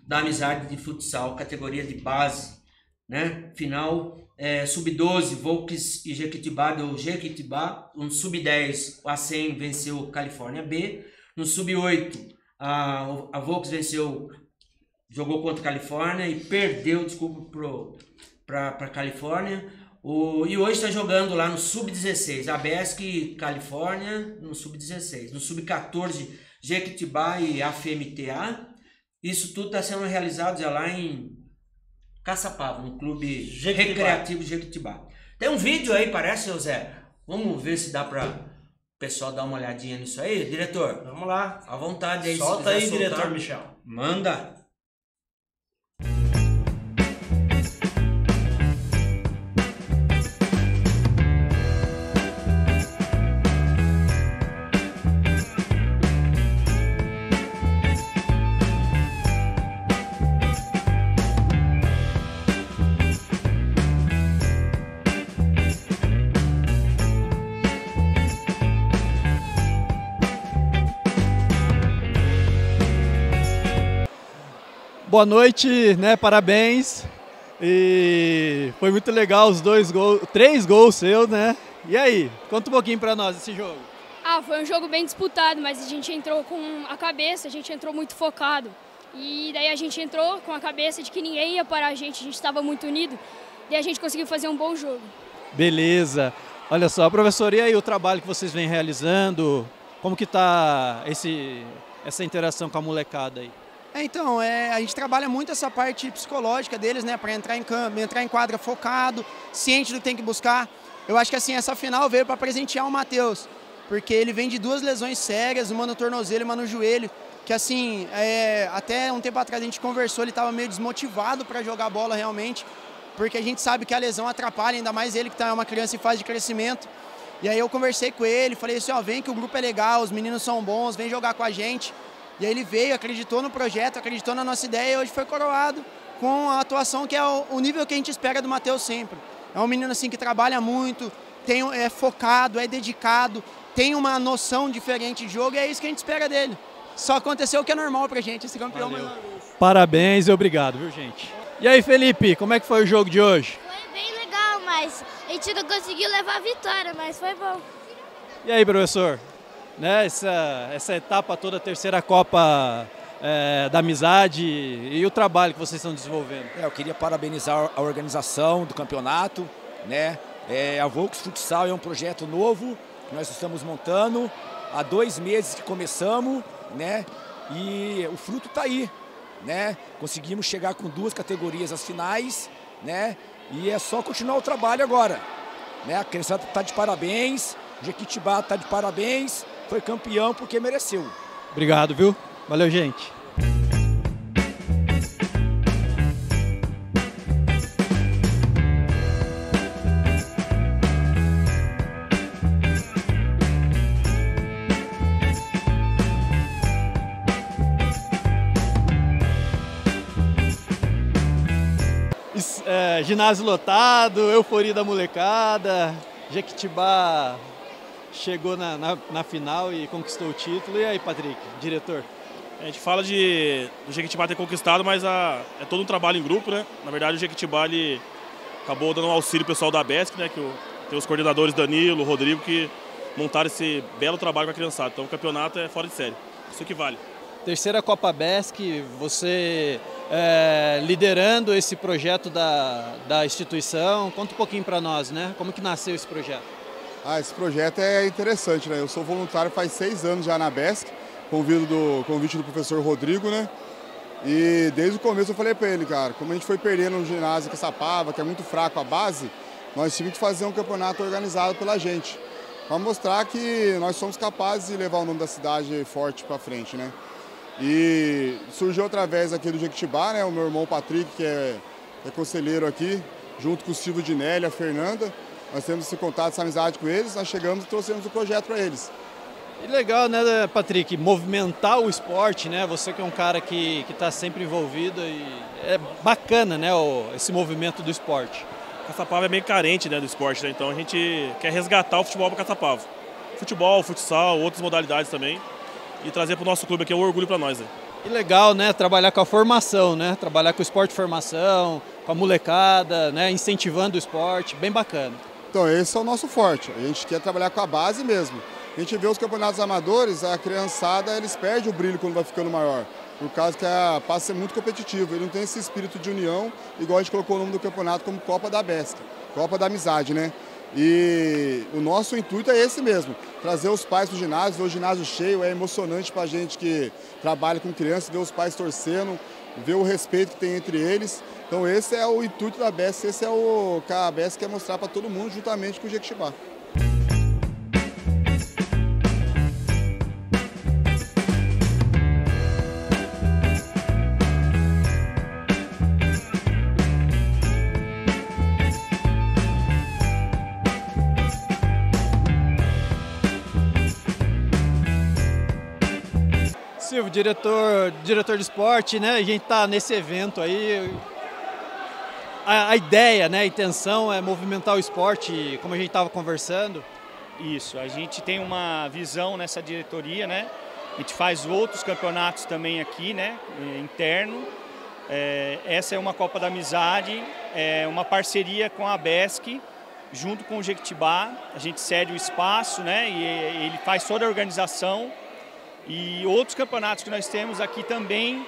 [SPEAKER 2] da Amizade de Futsal, categoria de base. né? Final sub-12, Volks e Jequitibá deu Jequitibá. No sub-10, o ACM venceu o Califórnia B. No sub-8, a Volks venceu, jogou contra a Califórnia e perdeu, desculpa, para Califórnia. E hoje está jogando lá no sub-16, a BESC Califórnia no sub-16. No sub-14, Jequitibá e AFMTA. Isso tudo está sendo realizado já lá em Caçapava, no Clube Recreativo Jequitibá. Tem um vídeo aí, parece, José. Vamos ver se dá para o pessoal dar uma olhadinha nisso aí. Diretor,
[SPEAKER 1] vamos lá.
[SPEAKER 2] À vontade aí.
[SPEAKER 1] Solta aí, diretor Michel.
[SPEAKER 2] Manda.
[SPEAKER 5] Boa noite, né? Parabéns. E foi muito legal os 3 gols seus, né? E aí, conta um pouquinho pra nós esse jogo.
[SPEAKER 6] Foi um jogo bem disputado, mas a gente entrou com a cabeça, a gente entrou muito focado. E daí a gente entrou com a cabeça de que ninguém ia parar a gente estava muito unido. E a gente conseguiu fazer um bom jogo.
[SPEAKER 5] Beleza. Olha só, professor, e aí o trabalho que vocês vêm realizando? Como que tá essa interação com a molecada aí?
[SPEAKER 7] Então, a gente trabalha muito essa parte psicológica deles, né, para entrar em campo, entrar em quadra focado, ciente do que tem que buscar. Eu acho que assim, essa final veio para presentear o Matheus, porque ele vem de 2 lesões sérias, uma no tornozelo e uma no joelho, que assim, até um tempo atrás a gente conversou, ele estava meio desmotivado para jogar bola realmente, porque a gente sabe que a lesão atrapalha, ainda mais ele que é uma criança em fase de crescimento. E aí eu conversei com ele, falei assim, vem que o grupo é legal, os meninos são bons, vem jogar com a gente. E aí ele veio, acreditou no projeto, acreditou na nossa ideia e hoje foi coroado com a atuação que é o nível que a gente espera do Matheus sempre. É um menino assim que trabalha muito, é focado, é dedicado, tem uma noção diferente de jogo e é isso que a gente espera dele. Só aconteceu o que é normal pra gente, esse campeão.
[SPEAKER 5] Parabéns e obrigado, viu, gente? E aí, Felipe, como é que foi o jogo de hoje?
[SPEAKER 8] Foi bem legal, mas a gente não conseguiu levar a vitória, mas foi bom.
[SPEAKER 5] E aí, professor? Né, essa etapa toda, a terceira Copa da Amizade e o trabalho que vocês estão desenvolvendo.
[SPEAKER 9] Eu queria parabenizar a organização do campeonato, né? A Volks Futsal é um projeto novo que nós estamos montando, há 2 meses que começamos, né? E o fruto está aí, né? Conseguimos chegar com 2 categorias às finais, né? E é só continuar o trabalho agora, né? A criançada está de parabéns, Jequitibá está de parabéns. Foi campeão porque mereceu.
[SPEAKER 5] Obrigado, viu? Valeu, gente. Ginásio lotado, euforia da molecada, Jequitibá chegou na final e conquistou o título. E aí, Patrick, diretor?
[SPEAKER 10] A gente fala do Jequitibá ter conquistado, mas é todo um trabalho em grupo, né? Na verdade, o Jequitibá ele acabou dando um auxílio pessoal da BESC, né? Que tem os coordenadores Danilo, Rodrigo, que montaram esse belo trabalho com a criançada. Então o campeonato é fora de série. Isso que vale.
[SPEAKER 5] Terceira Copa BESC, você liderando esse projeto da instituição. Conta um pouquinho para nós, né? Como que nasceu esse projeto?
[SPEAKER 11] Esse projeto é interessante, né? Eu sou voluntário faz 6 anos já na BESC, convite do professor Rodrigo, né? E desde o começo eu falei para ele, cara, como a gente foi perdendo no ginásio Caçapava, que é muito fraco a base, nós tínhamos que fazer um campeonato organizado pela gente, para mostrar que nós somos capazes de levar o nome da cidade forte para frente, né? E surgiu através aqui do Jequitibá, né? O meu irmão Patrick, que é conselheiro aqui, junto com o Silvio Dinelli, a Fernanda. Nós temos esse contato, essa amizade com eles, nós chegamos e trouxemos o projeto para eles.
[SPEAKER 5] E legal, né, Patrick, movimentar o esporte, né? Você que é um cara que está sempre envolvido e é bacana, né, esse movimento do esporte.
[SPEAKER 10] Caçapava é meio carente, né, do esporte, né? Então a gente quer resgatar o futebol para Caçapava. Futebol, futsal, outras modalidades também. E trazer para o nosso clube aqui é um orgulho para nós, né?
[SPEAKER 5] E legal, né? Trabalhar com a formação, né? Trabalhar com o esporte de formação, com a molecada, né? Incentivando o esporte, bem bacana.
[SPEAKER 11] Então esse é o nosso forte, a gente quer trabalhar com a base mesmo. A gente vê os campeonatos amadores, a criançada, eles perdem o brilho quando vai ficando maior. Por causa que passa a ser muito competitivo, ele não tem esse espírito de união, igual a gente colocou o nome do campeonato como Copa da BESC, Copa da Amizade, né? E o nosso intuito é esse mesmo, trazer os pais para o ginásio, ver o ginásio cheio, é emocionante para a gente que trabalha com crianças, ver os pais torcendo, ver o respeito que tem entre eles. Então esse é o intuito da BESC, esse é o que a BESC quer mostrar para todo mundo, juntamente com o Jequitibá.
[SPEAKER 5] Silvio, diretor de esporte, né? A gente está nesse evento aí. A ideia, né? A intenção é movimentar o esporte, como a gente estava conversando.
[SPEAKER 12] Isso, a gente tem uma visão nessa diretoria, né? A gente faz outros campeonatos também aqui, né? Interno. Essa é uma Copa da Amizade, é uma parceria com a BESC, junto com o Jequitibá. A gente cede o espaço, né? E ele faz toda a organização. E outros campeonatos que nós temos aqui também,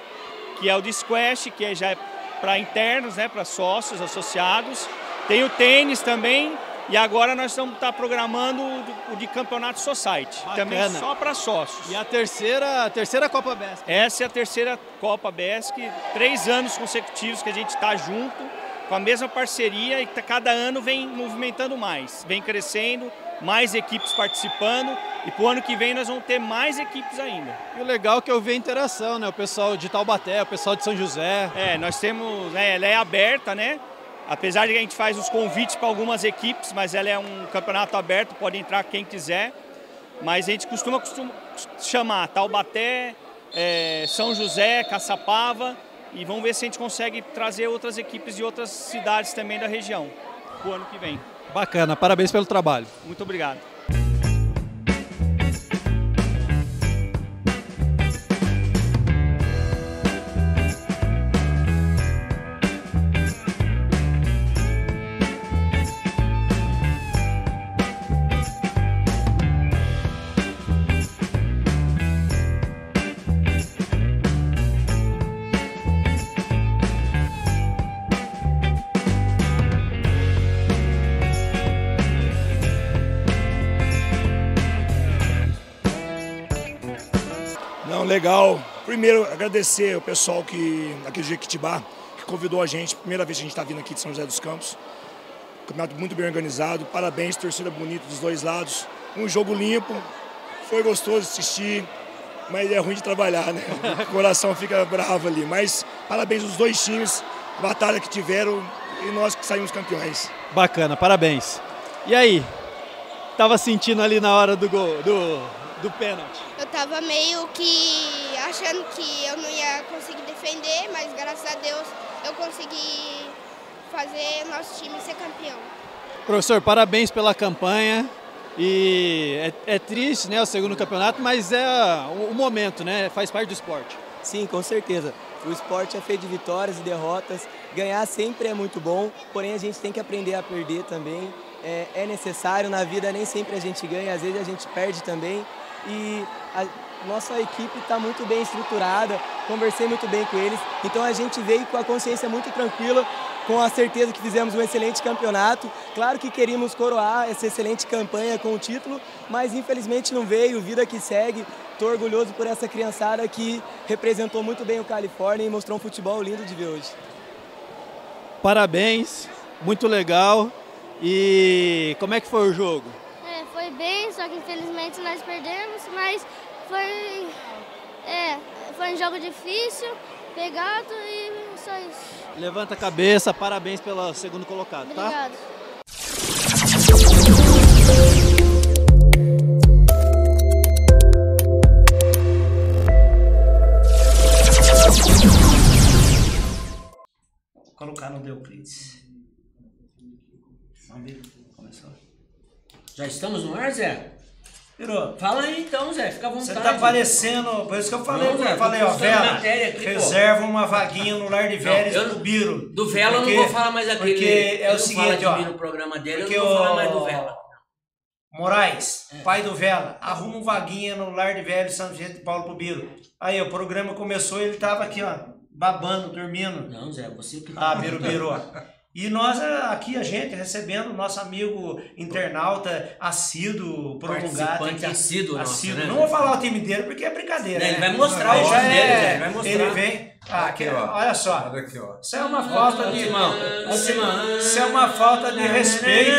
[SPEAKER 12] que é o de squash, que já é para internos, né, para sócios, associados. Tem o tênis também, e agora nós estamos programando o de campeonato society,
[SPEAKER 5] bacana.
[SPEAKER 12] Também só para sócios.
[SPEAKER 5] E a terceira Copa BESC?
[SPEAKER 12] Essa é a terceira Copa BESC, 3 anos consecutivos que a gente está junto, com a mesma parceria, e cada ano vem movimentando mais, vem crescendo, mais equipes participando, e para o ano que vem nós vamos ter mais equipes ainda.
[SPEAKER 5] E o legal é que eu vi a interação, né? O pessoal de Taubaté, o pessoal de São José.
[SPEAKER 12] Nós temos, ela é aberta, né? Apesar de que a gente faz os convites para algumas equipes, mas ela é um campeonato aberto, pode entrar quem quiser. Mas a gente costuma chamar Taubaté, São José, Caçapava, e vamos ver se a gente consegue trazer outras equipes de outras cidades também da região para o ano que vem.
[SPEAKER 5] Bacana, parabéns pelo trabalho.
[SPEAKER 12] Muito obrigado.
[SPEAKER 13] Legal. Primeiro, agradecer o pessoal aqui do Jequitibá, que convidou a gente. Primeira vez que a gente está vindo aqui de São José dos Campos. Campeonato muito bem organizado. Parabéns, torcida bonita dos dois lados. Um jogo limpo. Foi gostoso de assistir, mas é ruim de trabalhar, né? O coração fica bravo ali. Mas parabéns aos dois times, a batalha que tiveram e nós que saímos campeões.
[SPEAKER 5] Bacana, parabéns. E aí? Tava sentindo ali na hora do gol, do pênalti?
[SPEAKER 8] Eu tava meio que achando que eu não ia conseguir defender, mas graças a Deus eu consegui fazer nosso time ser campeão.
[SPEAKER 5] Professor, parabéns pela campanha. E é triste, né, o segundo campeonato, mas é o momento, né? Faz parte do esporte.
[SPEAKER 14] Sim, com certeza. O esporte é feito de vitórias e derrotas. Ganhar sempre é muito bom, porém a gente tem que aprender a perder também. É necessário, na vida nem sempre a gente ganha, às vezes a gente perde também. E a nossa equipe está muito bem estruturada, conversei muito bem com eles, então a gente veio com a consciência muito tranquila, com a certeza que fizemos um excelente campeonato. Claro que queríamos coroar essa excelente campanha com o título, mas infelizmente não veio, vida que segue. Estou orgulhoso por essa criançada que representou muito bem o Califórnia e mostrou um futebol lindo de ver hoje.
[SPEAKER 5] Parabéns, muito legal. E como é que foi o jogo?
[SPEAKER 8] Foi bem, só que infelizmente nós perdemos, mas foi um jogo difícil, pegado e só isso.
[SPEAKER 5] Levanta a cabeça, parabéns pelo segundo colocado, tá?
[SPEAKER 8] Obrigado.
[SPEAKER 1] Vou colocar no Euclides. Vamos ver, começou.
[SPEAKER 2] Já estamos no ar, Zé?
[SPEAKER 1] Virou.
[SPEAKER 2] Fala aí então, Zé, fica à vontade.
[SPEAKER 1] Você tá parecendo, por isso que eu falei,
[SPEAKER 2] Não, Zé,
[SPEAKER 1] ó, Vela,
[SPEAKER 2] aqui,
[SPEAKER 1] reserva uma vaguinha no Lar de Velhos pro Biro.
[SPEAKER 2] Do Vela eu não vou falar mais aqui.
[SPEAKER 1] Porque é o seguinte, ó.
[SPEAKER 2] No programa dele, eu não vou falar mais do Vela.
[SPEAKER 1] Moraes, pai do Vela, arruma uma vaguinha no Lar de Velhos São Vicente de Paulo pro Biro. Aí, o programa começou, ele tava aqui, ó, babando, dormindo.
[SPEAKER 2] Não, Zé, você que...
[SPEAKER 1] Biro, ó. E nós aqui, a gente, recebendo o nosso amigo internauta assíduo, prolongado.
[SPEAKER 2] Participante assíduo,
[SPEAKER 1] assíduo.
[SPEAKER 2] Né?
[SPEAKER 1] Não vou falar o time dele porque é brincadeira.
[SPEAKER 2] Ele
[SPEAKER 1] né?
[SPEAKER 2] vai mostrar o time dele, ele vai mostrar.
[SPEAKER 1] Ele vem.
[SPEAKER 15] Aqui, ó.
[SPEAKER 1] Olha só.
[SPEAKER 15] Olha aqui, ó.
[SPEAKER 1] Isso é uma falta de. Isso é uma falta de respeito.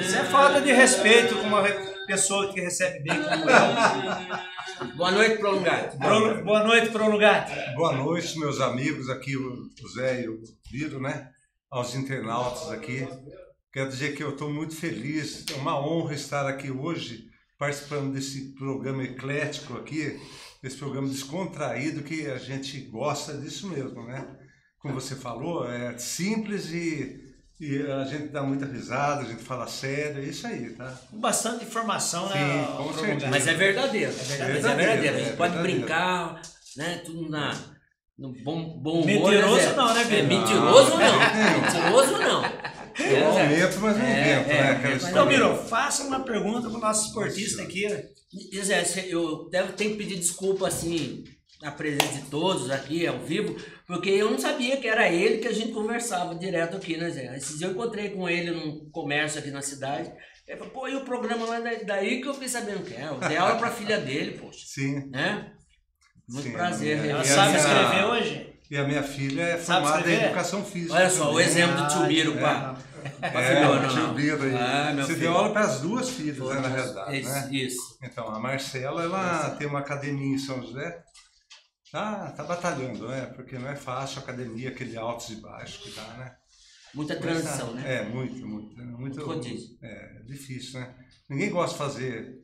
[SPEAKER 1] Isso é falta de respeito com uma pessoa que recebe bem como eu.
[SPEAKER 2] Boa noite, Prolongado.
[SPEAKER 1] Boa noite, Prolongado.
[SPEAKER 15] Boa noite, meus amigos aqui, o Zé e o Biro, né? Aos internautas aqui. Quero dizer que eu estou muito feliz, é uma honra estar aqui hoje participando desse programa eclético aqui, desse programa descontraído que a gente gosta disso mesmo, né? Como você falou, é simples e a gente dá muita risada, a gente fala sério, é isso aí, tá?
[SPEAKER 1] Com bastante informação,
[SPEAKER 15] sim,
[SPEAKER 1] né?
[SPEAKER 15] Com certeza.
[SPEAKER 2] Mas é verdadeiro, A gente pode brincar, né? Tudo no bom humor.
[SPEAKER 1] Mentiroso não, né, Biro?
[SPEAKER 2] Mentiroso não. Mentiroso não.
[SPEAKER 15] Eu aumento, mas não invento, né?
[SPEAKER 1] Então, Biro, faça uma pergunta para o nosso esportista aqui.
[SPEAKER 2] Zé, eu tenho que pedir desculpa, assim, na presença de todos aqui, ao vivo, porque eu não sabia que era ele que a gente conversava direto aqui, né, Zé? Esses dias eu encontrei com ele num comércio aqui na cidade. Ele falou, pô, e o programa lá daí que eu fiquei sabendo que é. Eu dei aula pra filha dele, poxa.
[SPEAKER 15] Sim.
[SPEAKER 2] Né? Muito
[SPEAKER 15] sim,
[SPEAKER 2] prazer.
[SPEAKER 1] Ela sabe escrever hoje?
[SPEAKER 15] E a minha filha é formada em educação física.
[SPEAKER 2] Olha só, o exemplo do tio Biro para filhona.
[SPEAKER 15] O tio Biro aí. Você deu aula para as duas filhas, né, na realidade.
[SPEAKER 2] Isso,
[SPEAKER 15] né?
[SPEAKER 2] isso.
[SPEAKER 15] Então, a Marcela, ela tem uma academia em São José. Tá batalhando, né? Porque não é fácil a academia, aquele altos e baixos que dá, né?
[SPEAKER 2] Muita transição, né?
[SPEAKER 15] É, muito
[SPEAKER 2] rodízio.
[SPEAKER 15] É difícil, né? Ninguém gosta de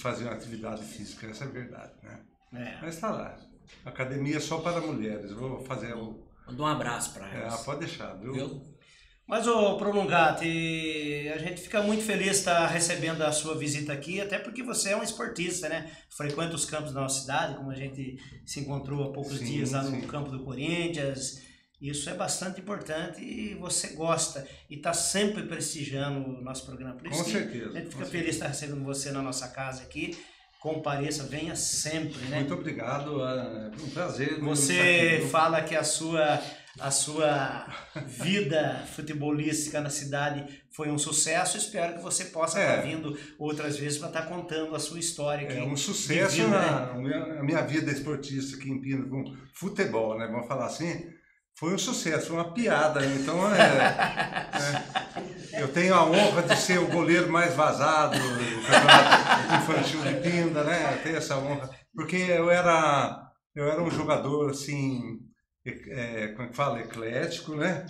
[SPEAKER 15] fazer uma atividade física, essa é a verdade, né? Mas tá lá. Academia só para mulheres. Eu vou fazer o...
[SPEAKER 2] Manda um abraço para elas.
[SPEAKER 15] Pode deixar, viu?
[SPEAKER 1] Mas, ô Prolongati, a gente fica muito feliz de estar recebendo a sua visita aqui, até porque você é um esportista, né? Frequenta os campos da nossa cidade, como a gente se encontrou há poucos dias lá no campo do Corinthians. Isso é bastante importante e você gosta e está sempre prestigiando o nosso programa. Por isso
[SPEAKER 15] com certeza.
[SPEAKER 1] A gente fica feliz de estar recebendo você na nossa casa aqui. Compareça, venha sempre, né?
[SPEAKER 15] Muito obrigado, é um prazer.
[SPEAKER 1] Você fala que a sua vida futebolística na cidade foi um sucesso. Espero que você possa estar vindo outras vezes para estar contando a sua história aqui.
[SPEAKER 15] É um sucesso a minha vida esportista aqui em Pina com futebol, né? Vamos falar assim. Foi um sucesso, foi uma piada. Então, eu tenho a honra de ser o goleiro mais vazado do campeonato infantil de Pinda, né? Eu tenho essa honra. Porque eu era um jogador, assim, como é que fala? Eclético, né?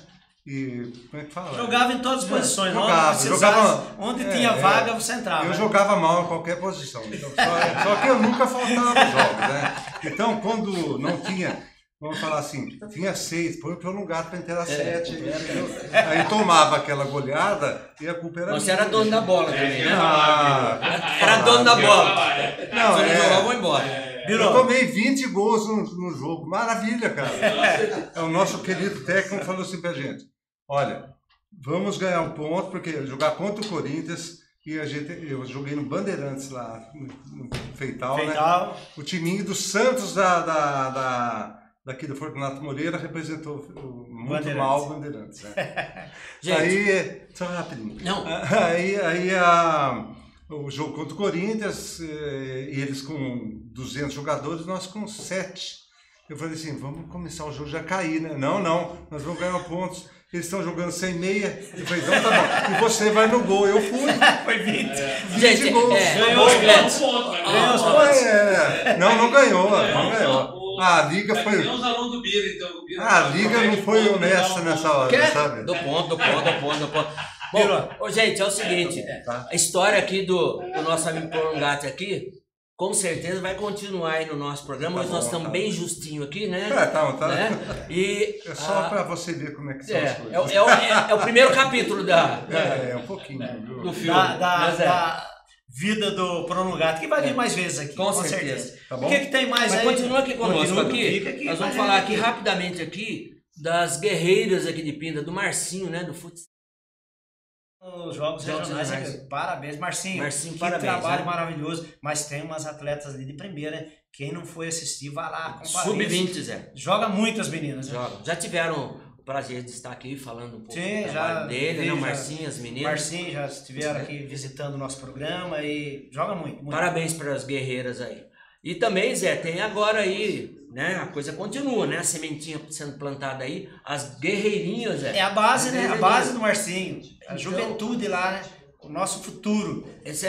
[SPEAKER 15] E, como é que fala?
[SPEAKER 1] Jogava em todas as posições.
[SPEAKER 15] Jogava,
[SPEAKER 1] onde tinha vaga, você entrava.
[SPEAKER 15] Eu jogava mal em qualquer posição. Então, só que eu nunca faltava nos jogos, né? Então, quando não tinha... Vamos falar assim, tinha 6, põe o Prolongado para entrar 7. Aí tomava aquela goleada e a culpa era minha.
[SPEAKER 2] Você era dono da bola também, né? Era dono da bola.
[SPEAKER 15] Não,
[SPEAKER 2] você não jogava, vou embora.
[SPEAKER 15] Eu tomei 20 gols no jogo. Maravilha, cara. O nosso querido técnico falou assim pra gente, olha, vamos ganhar um ponto, porque jogar contra o Corinthians... E eu joguei no Bandeirantes lá, no Feital, né? O timinho do Santos daqui do Fortunato Moreira representou muito mal o Bandeirantes. Né?
[SPEAKER 2] Gente,
[SPEAKER 15] aí, só rapidinho.
[SPEAKER 2] Não.
[SPEAKER 15] Aí o jogo contra o Corinthians, eles com 200 jogadores, nós com 7. Eu falei assim, vamos começar o jogo já cair, né? Não, nós vamos ganhar pontos. Eles estão jogando sem meia. Eu falei, então tá bom. E você vai no gol. Eu fui.
[SPEAKER 1] Foi 20.
[SPEAKER 15] 20 gols.
[SPEAKER 1] Ganhou os pontos.
[SPEAKER 15] Ganhou os pontos. Não ganhou. Não ganhou. A liga foi...
[SPEAKER 3] Tem uns alunos do Biro, então.
[SPEAKER 15] A liga não foi honesta nessa hora, sabe?
[SPEAKER 2] Do ponto. Bom, gente, é o seguinte. A história aqui do nosso amigo Prolongati aqui, com certeza vai continuar aí no nosso programa. Hoje nós estamos bem justinho aqui, né?
[SPEAKER 15] Tá.
[SPEAKER 2] Né? E,
[SPEAKER 15] é só para você ver como é que são as coisas.
[SPEAKER 2] É o primeiro capítulo
[SPEAKER 15] um pouquinho
[SPEAKER 2] do filme.
[SPEAKER 1] vida do Pronugato, que vai vir mais vezes aqui.
[SPEAKER 2] Com certeza.
[SPEAKER 1] Tá bom? O que tem mais aí?
[SPEAKER 2] Continua aqui conosco. Aqui, nós vamos falar aqui
[SPEAKER 1] aqui
[SPEAKER 2] rapidamente aqui das guerreiras aqui de Pinda, do Marcinho, né? Do futsal.
[SPEAKER 1] Os jogos regionais aqui. Parabéns, Marcinho.
[SPEAKER 2] Marcinho,
[SPEAKER 1] que
[SPEAKER 2] parabéns,
[SPEAKER 1] trabalho
[SPEAKER 2] né?
[SPEAKER 1] maravilhoso. Mas tem umas atletas ali de primeira. Quem não foi assistir, vai lá.
[SPEAKER 2] Sub-20, Zé.
[SPEAKER 1] Joga muitas meninas. Né?
[SPEAKER 2] Joga. Já tiveram o prazer de estar aqui falando um pouco
[SPEAKER 1] Sim,
[SPEAKER 2] do trabalho dele, né? O
[SPEAKER 1] já,
[SPEAKER 2] Marcinho, as meninas.
[SPEAKER 1] Marcinho já estiveram aqui visitando o nosso programa e joga muito.
[SPEAKER 2] Parabéns para as guerreiras aí. E também, Zé, tem agora aí, né? A coisa continua, né? A sementinha sendo plantada aí, as guerreirinhas, Zé.
[SPEAKER 1] É a base, né? A base do Marcinho. A juventude lá, né? O nosso futuro.
[SPEAKER 2] Esse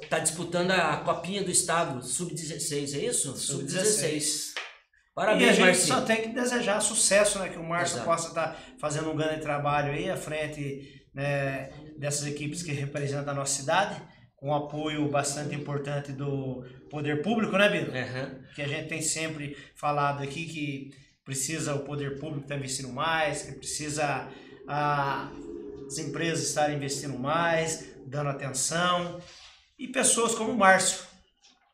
[SPEAKER 2] tá disputando a Copinha do Estado, Sub-16, é isso?
[SPEAKER 1] Sub-16.
[SPEAKER 2] Parabéns,
[SPEAKER 1] e a gente
[SPEAKER 2] Marcinho.
[SPEAKER 1] só tem que desejar sucesso, né? Que o Márcio possa estar fazendo um grande trabalho aí à frente, né, dessas equipes que representam a nossa cidade, com um apoio bastante importante do poder público, né, Biro? Que a gente tem sempre falado aqui que precisa o poder público estar investindo mais, que precisa as empresas estarem investindo mais, dando atenção, e pessoas como o Márcio,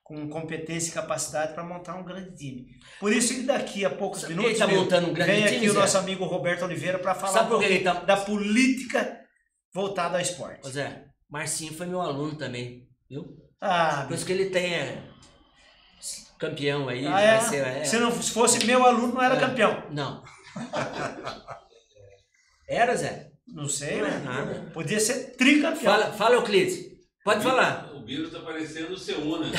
[SPEAKER 1] com competência e capacidade para montar um grande time. Por isso que daqui a poucos minutos
[SPEAKER 2] ele tá montando um grande
[SPEAKER 1] vem
[SPEAKER 2] time,
[SPEAKER 1] aqui o
[SPEAKER 2] Zé?
[SPEAKER 1] nosso amigo Roberto Oliveira para falar
[SPEAKER 2] Sabe por que ele tá...
[SPEAKER 1] da política voltada ao esporte.
[SPEAKER 2] Ô Zé, Marcinho foi meu aluno também, viu? Por isso que ele tem campeão aí. Vai ser,
[SPEAKER 1] Se não fosse meu aluno, não era campeão.
[SPEAKER 2] Não. Era, Zé?
[SPEAKER 1] Não sei,
[SPEAKER 2] não
[SPEAKER 1] né?
[SPEAKER 2] Nada.
[SPEAKER 1] Podia ser tricampeão.
[SPEAKER 2] Fala, Euclides. Pode falar.
[SPEAKER 3] O Biro tá parecendo o Seuna.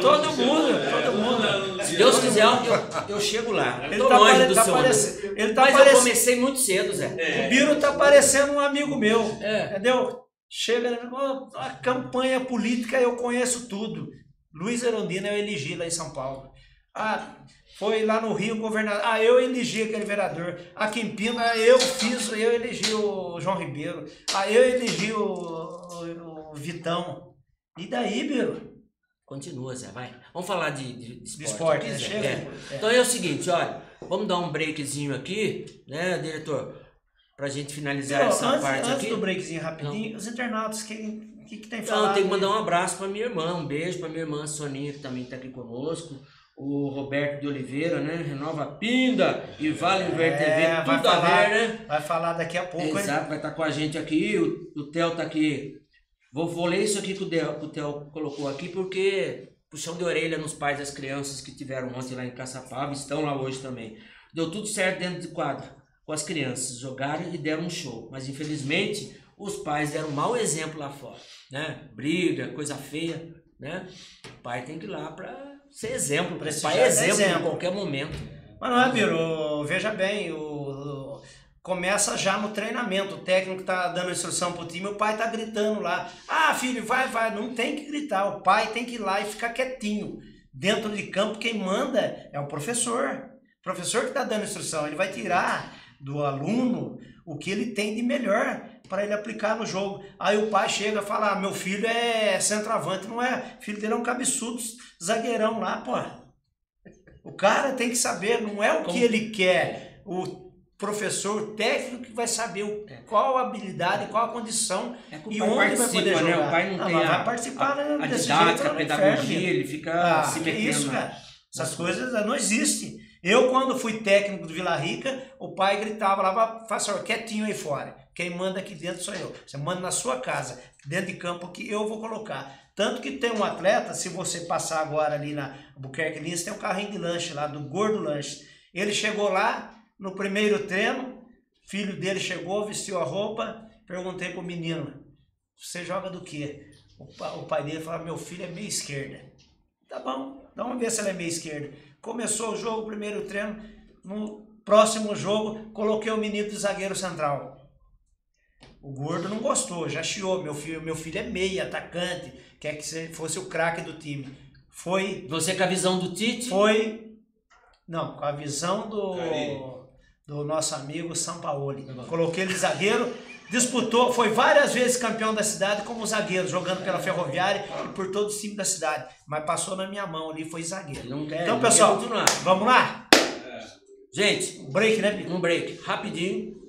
[SPEAKER 2] Todo mundo. Se Deus quiser, eu chego lá. Eu tô longe do Seuna. Mas eu comecei muito cedo, Zé.
[SPEAKER 1] O Biro tá parecendo um amigo meu. Entendeu? Chega, a campanha política eu conheço tudo. Luiz Erundina eu elegi lá em São Paulo. Foi lá no Rio, governador. Eu elegi aquele vereador. Aqui em Pina, eu elegi o João Ribeiro. Eu elegi o Vitão. E daí, Biro?
[SPEAKER 2] Continua, Zé, vai. Vamos falar de esporte.
[SPEAKER 1] De esporte,
[SPEAKER 2] aqui,
[SPEAKER 1] né?
[SPEAKER 2] Zé.
[SPEAKER 1] Chega.
[SPEAKER 2] Então é o seguinte, olha, vamos dar um breakzinho aqui, né, diretor? Pra gente finalizar essa parte aqui.
[SPEAKER 1] Antes do breakzinho rapidinho, os internautas, que tem falado?
[SPEAKER 2] Não, tem que mandar um abraço pra minha irmã, um beijo pra minha irmã Soninha, que também tá aqui conosco. O Roberto de Oliveira, né? Renova Pinda e Vale Ver TV, tudo a ver, né?
[SPEAKER 1] Vai falar daqui a pouco,
[SPEAKER 2] Exato, vai estar com a gente aqui. O Theo tá aqui. Vou ler isso aqui que o Theo colocou aqui, porque puxão de orelha nos pais das crianças que tiveram ontem lá em Caçapava, estão lá hoje também. Deu tudo certo dentro de quadro, com as crianças, jogaram e deram um show. Mas infelizmente, os pais deram um mau exemplo lá fora, né? Briga, coisa feia, né? O pai tem que ir lá para ser exemplo, o pai é exemplo em qualquer momento.
[SPEAKER 1] Mas não é, Biro? Veja bem, começa já no treinamento, o técnico tá dando instrução pro time, o pai tá gritando lá, filho, vai, não tem que gritar, o pai tem que ir lá e ficar quietinho. Dentro de campo, quem manda é o professor que tá dando instrução, ele vai tirar do aluno o que ele tem de melhor para ele aplicar no jogo. Aí o pai chega e fala, meu filho é centroavante, não é, filho dele é um cabeçudo, zagueirão lá, pô. O cara tem que saber, não é o que ele quer, o professor, o técnico que vai saber qual a habilidade, qual a condição e onde vai poder jogar.
[SPEAKER 2] Né? O pai não tem
[SPEAKER 1] vai participar
[SPEAKER 2] a
[SPEAKER 1] desse
[SPEAKER 2] didática,
[SPEAKER 1] jeito,
[SPEAKER 2] a pedagogia, ele fica se metendo.
[SPEAKER 1] Isso, cara. Essas coisas não existem. Eu, quando fui técnico do Vila Rica, o pai gritava lá, faça quietinho aí fora. Quem manda aqui dentro sou eu. Você manda na sua casa, dentro de campo que eu vou colocar. Tanto que tem um atleta, se você passar agora ali na Albuquerque Lins, tem um carrinho de lanche lá, do Gordo Lanche. Ele chegou lá, no primeiro treino, filho dele chegou, vestiu a roupa, perguntei pro menino, você joga do quê? O pai dele falou, meu filho é meia esquerda. Tá bom, vamos ver se ele é meia esquerda. Começou o jogo, primeiro treino, no próximo jogo, coloquei o menino de zagueiro central. O Gordo não gostou, já chiou, meu filho é meia, atacante, quer que você fosse o craque do time. Foi...
[SPEAKER 2] Você com a visão do Tite?
[SPEAKER 1] Foi... Não, com a visão do nosso amigo Sampaoli. Coloquei ele zagueiro, disputou, foi várias vezes campeão da cidade como zagueiro, jogando pela Ferroviária e por todos os times da cidade. Mas passou na minha mão ali, foi zagueiro. Então, pessoal, vamos lá?
[SPEAKER 2] Gente,
[SPEAKER 1] um break, né?
[SPEAKER 2] Um break, rapidinho.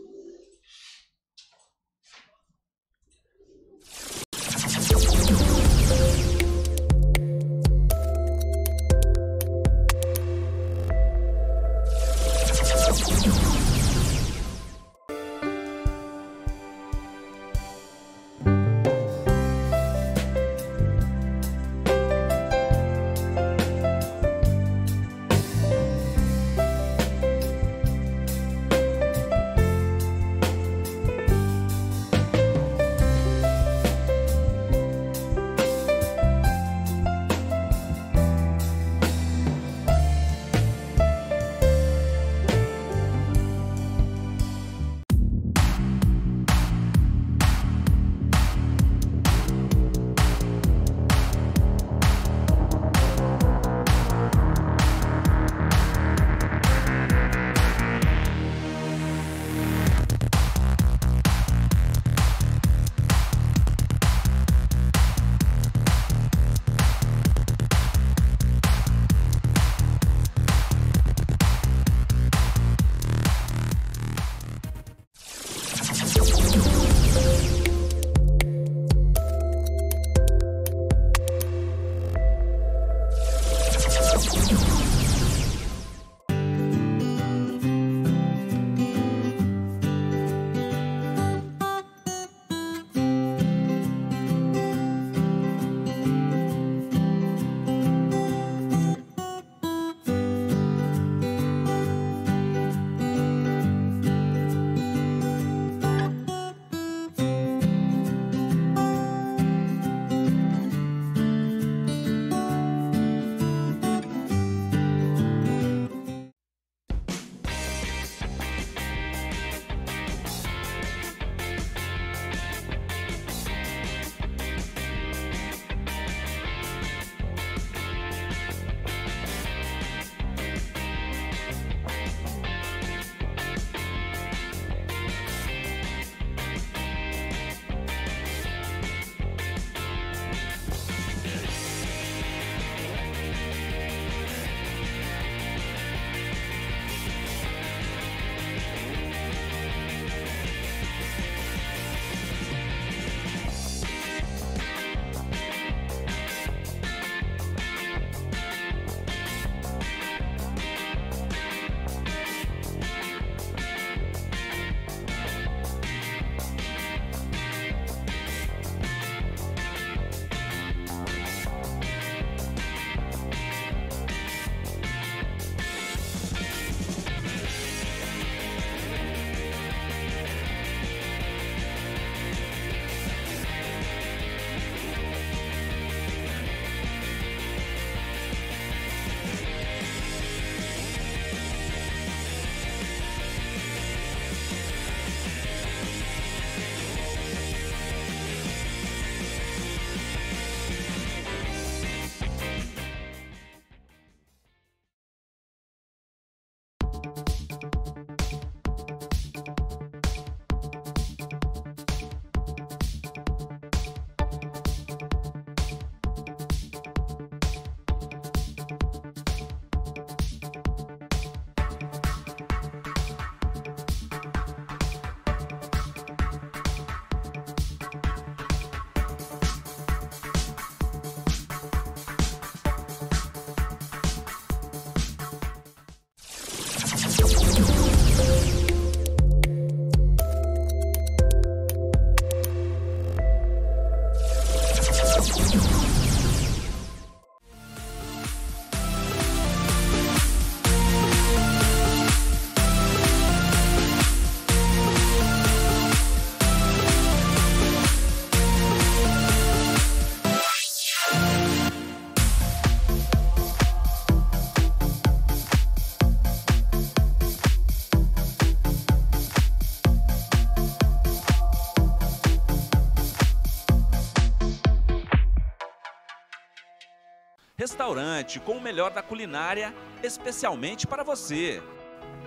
[SPEAKER 4] Restaurante, com o melhor da culinária, especialmente para você.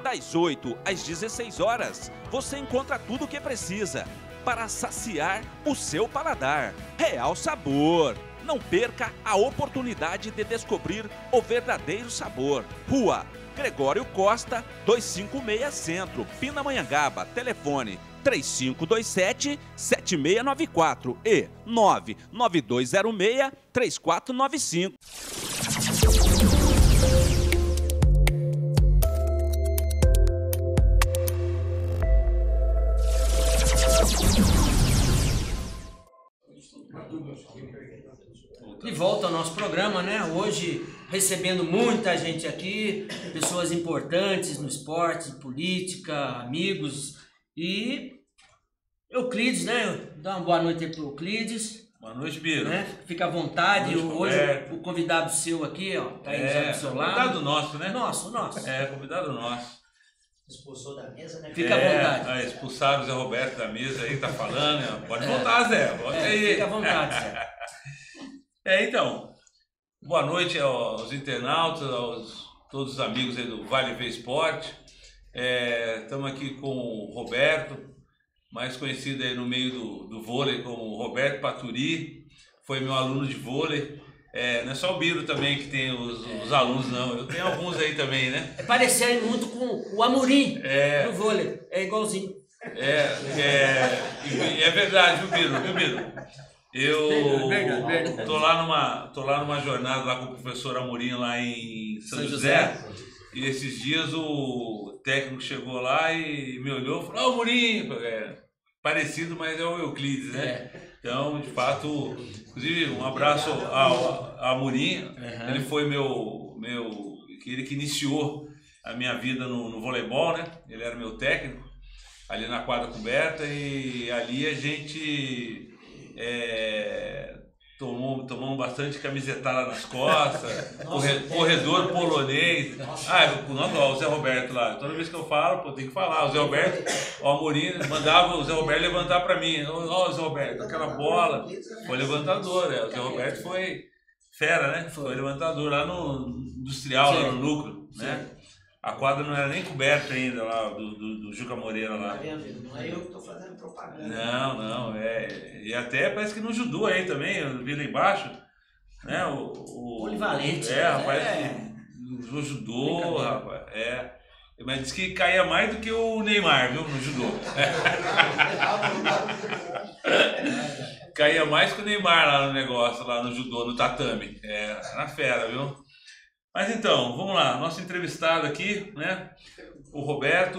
[SPEAKER 4] Das 8 às 16 horas, você encontra tudo o que precisa para saciar o seu paladar. Real Sabor. Não perca a oportunidade de descobrir o verdadeiro sabor. Rua Gregório Costa, 256 Centro, Pindamonhangaba. Telefone 3527-7694 e 99206-3495.
[SPEAKER 2] De volta ao nosso programa, né? Hoje recebendo muita gente aqui, pessoas importantes no esporte, política, amigos e Euclides, né? Dá uma boa noite aí pro Euclides.
[SPEAKER 3] Boa noite, Biro.
[SPEAKER 2] Né? Fica à vontade.
[SPEAKER 3] Hoje
[SPEAKER 2] o convidado seu aqui, ó, tá aí já do seu lado.
[SPEAKER 3] Convidado nosso, né?
[SPEAKER 2] Nosso.
[SPEAKER 3] Convidado nosso.
[SPEAKER 1] Expulsou da mesa, né?
[SPEAKER 2] Fica à vontade.
[SPEAKER 3] Expulsaram o Zé Roberto da mesa aí, tá falando, né? Pode voltar, Zé. Volta aí.
[SPEAKER 2] Fica à vontade, Zé.
[SPEAKER 3] Então, boa noite aos internautas, todos os amigos aí do Vale Ver Esporte. Estamos aqui com o Roberto, mais conhecido aí no meio do vôlei como Roberto Paturi, foi meu aluno de vôlei. Não é só o Biro também que tem os alunos, não. Eu tenho alguns aí também, né?
[SPEAKER 2] Parecer muito com o Amorim no vôlei, é igualzinho.
[SPEAKER 3] É verdade, viu, Biro? Eu tô lá numa jornada lá com o professor Amorim lá em São José. E esses dias o técnico chegou lá e me olhou e falou: Amorim, parecido, mas é o Euclides, né? Então, de fato, inclusive um abraço ao Amorim. Ele foi ele que iniciou a minha vida no voleibol, né? Ele era meu técnico ali na quadra coberta e ali a gente tomamos bastante camisetada nas costas, corredor polonês. O Zé Roberto lá, toda vez que eu falo, tem que falar. O Zé Roberto, o Amorim mandava o Zé Roberto levantar para mim. Ó, Zé Roberto, aquela bola foi levantador. O Zé Roberto foi fera, né? Foi levantador lá no Industrial, lá no Núcleo, né? A quadra não era nem coberta ainda lá, do Juca Moreira lá.
[SPEAKER 1] Não é eu que estou fazendo propaganda.
[SPEAKER 3] Não, E até parece que no judô aí também, eu vi lá embaixo, né?
[SPEAKER 2] Polivalente.
[SPEAKER 3] Rapaz, no judô, rapaz, Mas disse que caía mais do que o Neymar, viu, no judô. Caía mais que o Neymar lá no negócio, lá no judô, no tatame. Na fera, viu? Mas então, vamos lá, nosso entrevistado aqui, né? O Roberto,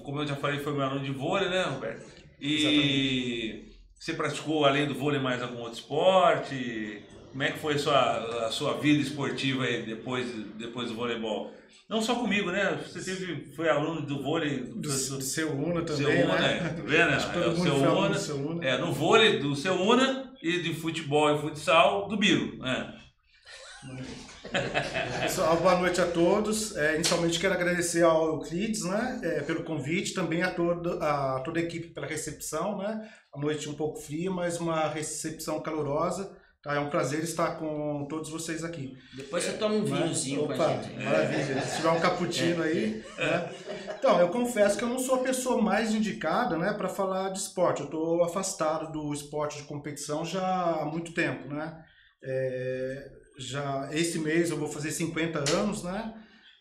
[SPEAKER 3] como eu já falei, foi meu aluno de vôlei, né, Roberto? E você praticou, além do vôlei, mais algum outro esporte? Como é que foi a sua vida esportiva aí depois do voleibol? Não só comigo, né? Você foi aluno do vôlei...
[SPEAKER 16] Do seu Una também,
[SPEAKER 3] seu Una,
[SPEAKER 16] né?
[SPEAKER 3] Tá vendo?
[SPEAKER 16] Acho que todo mundo foi aluno do seu Una.
[SPEAKER 3] No vôlei do seu Una e de futebol e futsal do Biro, né?
[SPEAKER 16] Pessoal, boa noite a todos. Inicialmente quero agradecer ao Euclides, né, pelo convite, também a toda a equipe pela recepção, né? A noite um pouco fria, mas uma recepção calorosa. Tá? É um prazer estar com todos vocês aqui.
[SPEAKER 2] Depois você toma um vinhozinho com a gente.
[SPEAKER 16] Maravilha. Se tiver um cappuccino aí. Né? Então, eu confesso que eu não sou a pessoa mais indicada, né, para falar de esporte. Eu estou afastado do esporte de competição já há muito tempo, né? Já esse mês eu vou fazer 50 anos, né?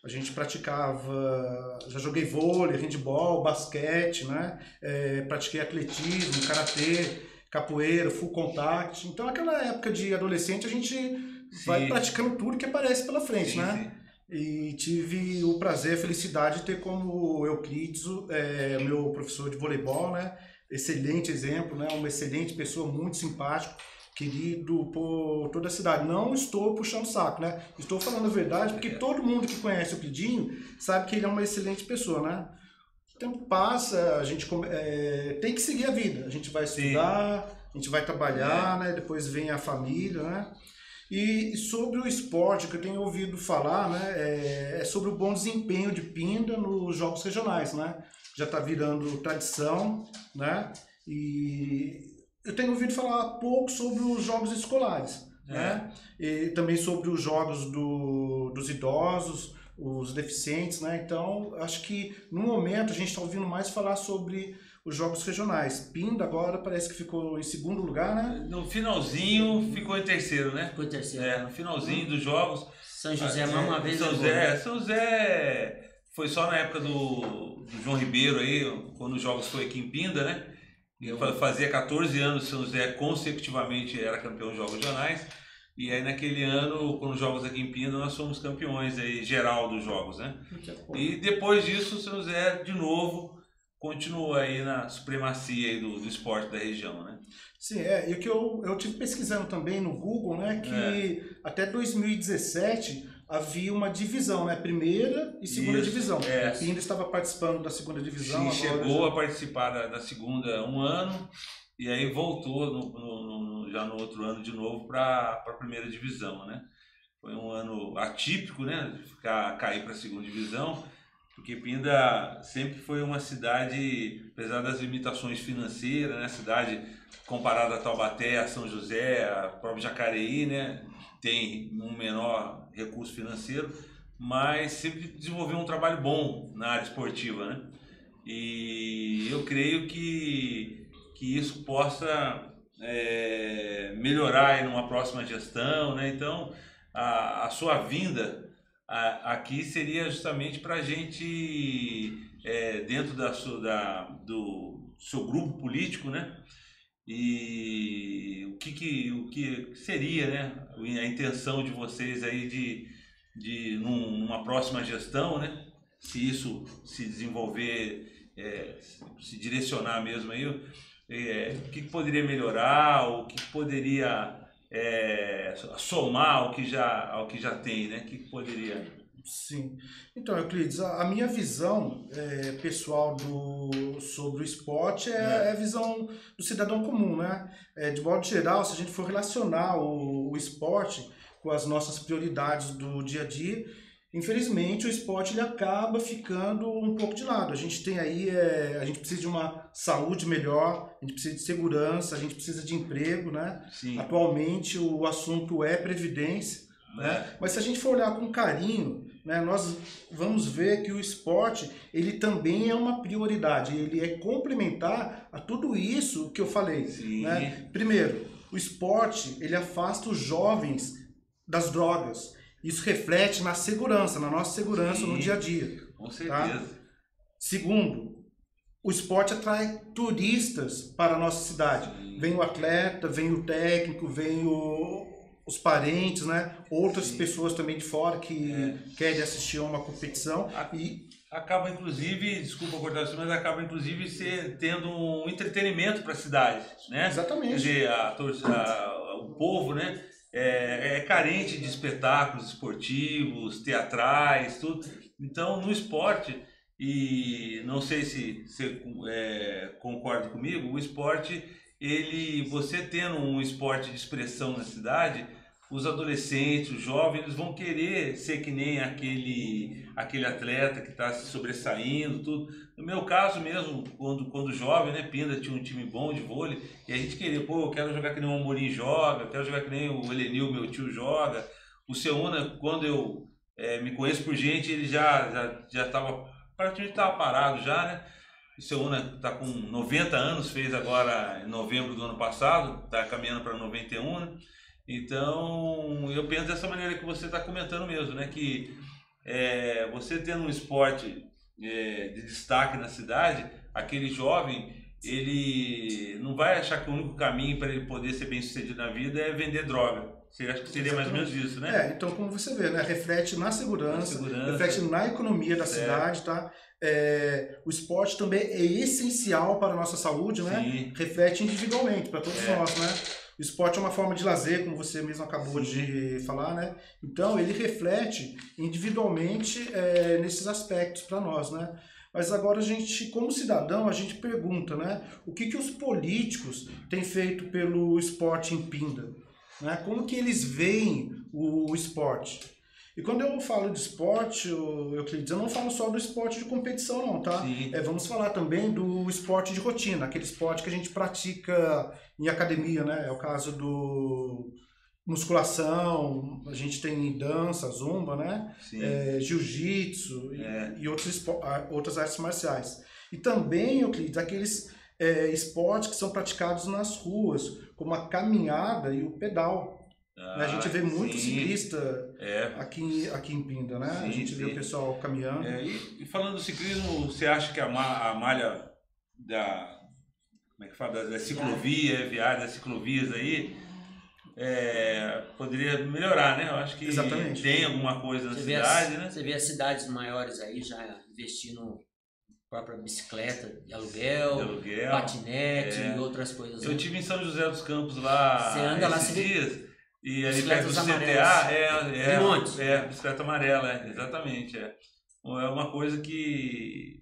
[SPEAKER 16] A gente praticava, já joguei vôlei, handebol, basquete, né? Pratiquei atletismo, karatê, capoeira, full contact. Então, naquela época de adolescente, a gente vai praticando tudo que aparece pela frente, né? E tive o prazer, a felicidade de ter como Euclides, meu professor de voleibol, né? Excelente exemplo, né? Uma excelente pessoa, muito simpático, querido por toda a cidade. Não estou puxando saco, né? Estou falando a verdade, porque todo mundo que conhece o Clidinho sabe que ele é uma excelente pessoa, né? O tempo passa, a gente tem que seguir a vida. A gente vai estudar, a gente vai trabalhar, né? Depois vem a família, né? E sobre o esporte que eu tenho ouvido falar, né? É sobre o bom desempenho de Pinda nos jogos regionais, né? Já está virando tradição, né? E eu tenho ouvido falar pouco sobre os jogos escolares. né? E também sobre os jogos dos idosos, os deficientes, né? Então, acho que no momento a gente está ouvindo mais falar sobre os jogos regionais. Pinda agora parece que ficou em segundo lugar, né?
[SPEAKER 3] No finalzinho ficou em terceiro, né?
[SPEAKER 2] Ficou em terceiro.
[SPEAKER 3] No finalzinho dos jogos.
[SPEAKER 2] São José mais uma vez.
[SPEAKER 3] São José foi só na época do João Ribeiro aí, quando os jogos foi aqui em Pinda, né? Fazia 14 anos São José consecutivamente era campeão de jogos regionais. E aí naquele ano, quando os jogos aqui em Pinda, nós fomos campeões aí, geral dos jogos, né? E depois disso, o São José, de novo, continuou aí na supremacia aí do esporte da região, né?
[SPEAKER 16] Sim, e o que eu tive pesquisando também no Google, né, que até 2017 havia uma divisão, né, primeira e segunda divisão. Pinda estava participando da segunda divisão.
[SPEAKER 3] Sim,
[SPEAKER 16] agora
[SPEAKER 3] chegou a participar da segunda um ano e aí voltou já no outro ano de novo para a primeira divisão, né? Foi um ano atípico, né, cair para a segunda divisão, porque Pinda sempre foi uma cidade, apesar das limitações financeiras, né, cidade comparada a Taubaté, a São José, a própria Jacareí, né, tem um menor recurso financeiro, mas sempre desenvolveu um trabalho bom na área esportiva, né? E eu creio que isso possa melhorar aí numa próxima gestão, né? Então, a sua vinda aqui seria justamente para a gente, dentro do seu grupo político, né? E o que seria, né, a intenção de vocês aí numa próxima gestão, né? Se isso se desenvolver, se direcionar mesmo aí, o que poderia melhorar, o que poderia somar ao que já tem, né? Que poderia...
[SPEAKER 16] Sim. Então, Euclides, a minha visão pessoal sobre o esporte é a visão do cidadão comum, né? De modo geral, se a gente for relacionar o esporte com as nossas prioridades do dia a dia, infelizmente o esporte ele acaba ficando um pouco de lado. A gente tem aí, a gente precisa de uma saúde melhor, a gente precisa de segurança, a gente precisa de emprego, né?
[SPEAKER 3] Sim.
[SPEAKER 16] Atualmente o assunto é previdência, né? Mas se a gente for olhar com carinho, né, nós vamos ver que o esporte ele também é uma prioridade, ele é complementar a tudo isso que eu falei. Né? Primeiro, o esporte ele afasta os jovens das drogas. Isso reflete na segurança, na nossa segurança no dia a dia.
[SPEAKER 3] Com certeza.
[SPEAKER 16] Tá? Segundo, o esporte atrai turistas para a nossa cidade. Vem o atleta, vem o técnico, vem os parentes, né? Outras pessoas também de fora que querem assistir a uma competição.
[SPEAKER 3] Acaba inclusive, desculpa cortar isso, mas acaba inclusive tendo um entretenimento para a cidade, né?
[SPEAKER 16] Exatamente.
[SPEAKER 3] Quer dizer, o povo, né? É carente de espetáculos esportivos, teatrais, tudo. Então, no esporte, e não sei se você concorda comigo, o esporte, você tendo um esporte de expressão na cidade, os adolescentes, os jovens, eles vão querer ser que nem aquele atleta que está se sobressaindo, tudo. No meu caso mesmo, quando jovem, né, Pinda tinha um time bom de vôlei, e a gente queria, eu quero jogar que nem o Amorim joga, eu quero jogar que nem o Elenil, meu tio, joga. O Seuna, quando eu me conheço por gente, ele já estava, praticamente estava parado já, né? O Seuna está com 90 anos, fez agora em novembro do ano passado, está caminhando para 91, né? Então, eu penso dessa maneira que você está comentando mesmo, né? Que você tendo um esporte de destaque na cidade, aquele jovem, ele não vai achar que o único caminho para ele poder ser bem sucedido na vida é vender droga. Você acha que seria mais ou menos isso, né?
[SPEAKER 16] Então, como você vê, né? Reflete na segurança, reflete na economia da cidade, tá? O esporte também é essencial para a nossa saúde, né?
[SPEAKER 3] Sim.
[SPEAKER 16] Reflete individualmente para todos nós, né? O esporte é uma forma de lazer, como você mesmo acabou de falar, né? Então, ele reflete individualmente nesses aspectos para nós, né? Mas agora a gente, como cidadão, a gente pergunta, né? O que os políticos têm feito pelo esporte em Pinda? Né? Como que eles veem o esporte? E quando eu falo de esporte, Euclides, eu não falo só do esporte de competição não, tá? Vamos falar também do esporte de rotina, aquele esporte que a gente pratica em academia, né? É o caso musculação, a gente tem dança, zumba, né? Jiu-jitsu e outras artes marciais. E também, Euclides, aqueles esportes que são praticados nas ruas, como a caminhada e o pedal. A gente vê muito ciclista aqui em Pinda, né? A gente vê o pessoal caminhando.
[SPEAKER 3] E falando do ciclismo, você acha que a malha da ciclovia, viária, das ciclovias aí, poderia melhorar, né? Eu acho que tem alguma coisa na cidade, né?
[SPEAKER 2] Você vê as cidades maiores aí já investindo própria bicicleta de aluguel, patinete e outras coisas.
[SPEAKER 3] Eu tive em São José dos Campos lá,
[SPEAKER 2] você anda lá,
[SPEAKER 3] esses dias, e ali perto do CTA, bicicleta amarela, exatamente. É uma coisa que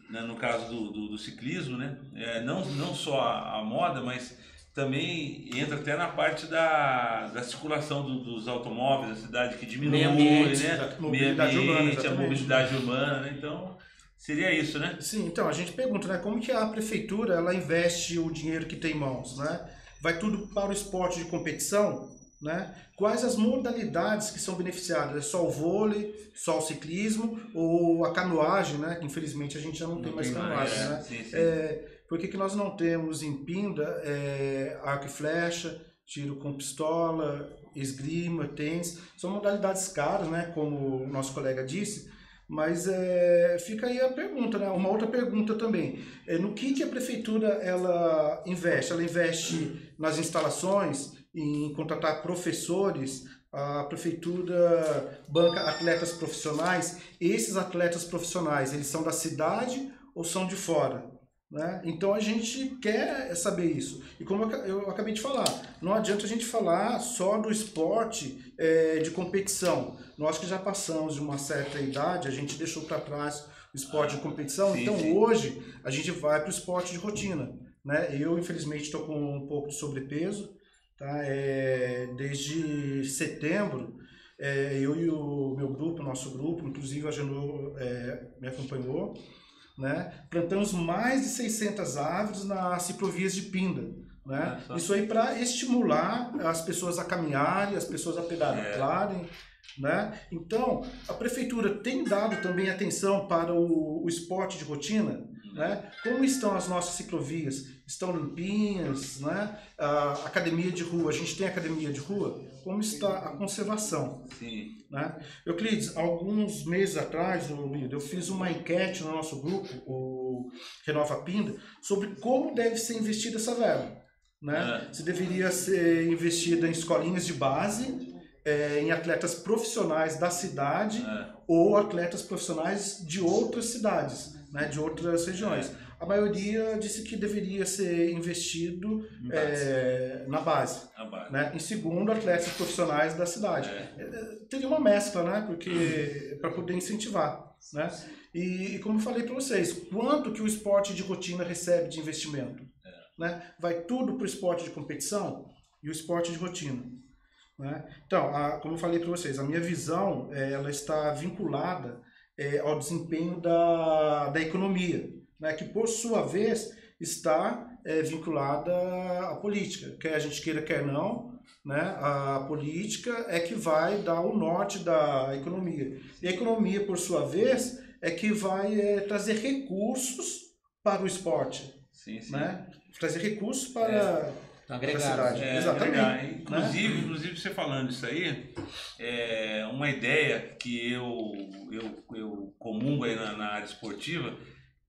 [SPEAKER 3] né, no caso do ciclismo, né, não só a moda, mas também entra até na parte da circulação dos automóveis da cidade, que diminui, né? A mobilidade urbana, né? Então, seria isso, né?
[SPEAKER 16] Sim, então a gente pergunta, né, como que a prefeitura ela investe o dinheiro que tem em mãos, né? Vai tudo para o esporte de competição, né? Quais as modalidades que são beneficiadas? É só o vôlei, só o ciclismo ou a canoagem, né? Que infelizmente a gente já não tem mais canoagem, né? Sim. Por que nós não temos em Pinda arco e flecha, tiro com pistola, esgrima, tênis? São modalidades caras, né? Como o nosso colega disse. Mas fica aí a pergunta, né? Uma outra pergunta também. No que a prefeitura ela investe? Ela investe nas instalações, em contratar professores, a prefeitura banca atletas profissionais. Esses atletas profissionais, eles são da cidade ou são de fora? Né? Então a gente quer saber isso. E como eu acabei de falar, não adianta a gente falar só do esporte de competição. Nós que já passamos de uma certa idade, a gente deixou para trás o esporte de competição, hoje a gente vai para o esporte de rotina. Né? Eu, infelizmente, estou com um pouco de sobrepeso, tá? Desde setembro, eu e o meu grupo, o nosso grupo, inclusive a Genô me acompanhou, né? Plantamos mais de 600 árvores nas ciclovias de Pinda. Né? Isso aí para estimular as pessoas a caminharem, as pessoas a pedalarem. Né? Então, a prefeitura tem dado também atenção para o esporte de rotina. Né? Como estão as nossas ciclovias? Estão limpinhas? Né? A academia de rua, a gente tem academia de rua? Como está a conservação?
[SPEAKER 3] Sim.
[SPEAKER 16] Né? Euclides, alguns meses atrás, eu fiz uma enquete no nosso grupo, o Renova Pinda, sobre como deve ser investida essa verba. Né? Se deveria ser investida em escolinhas de base, em atletas profissionais da cidade ou atletas profissionais de outras cidades, né, de outras regiões. A maioria disse que deveria ser investido na base. Né? Em segundo, atletas profissionais da cidade. Teria uma mescla, né, porque para poder incentivar. Né? E como eu falei para vocês, quanto que o esporte de rotina recebe de investimento? Né? Vai tudo para o esporte de competição e o esporte de rotina. Né? Então, como eu falei para vocês, a minha visão ela está vinculada ao desempenho da economia, né? Que por sua vez está vinculada à política, quer a gente queira, quer não, né? A política é que vai dar o norte da economia, e a economia por sua vez é que vai trazer recursos para o esporte.
[SPEAKER 3] Sim.
[SPEAKER 16] Né? Trazer recursos para a cidade.
[SPEAKER 3] Exatamente. Inclusive, você falando isso aí, uma ideia que eu comungo aí na área esportiva,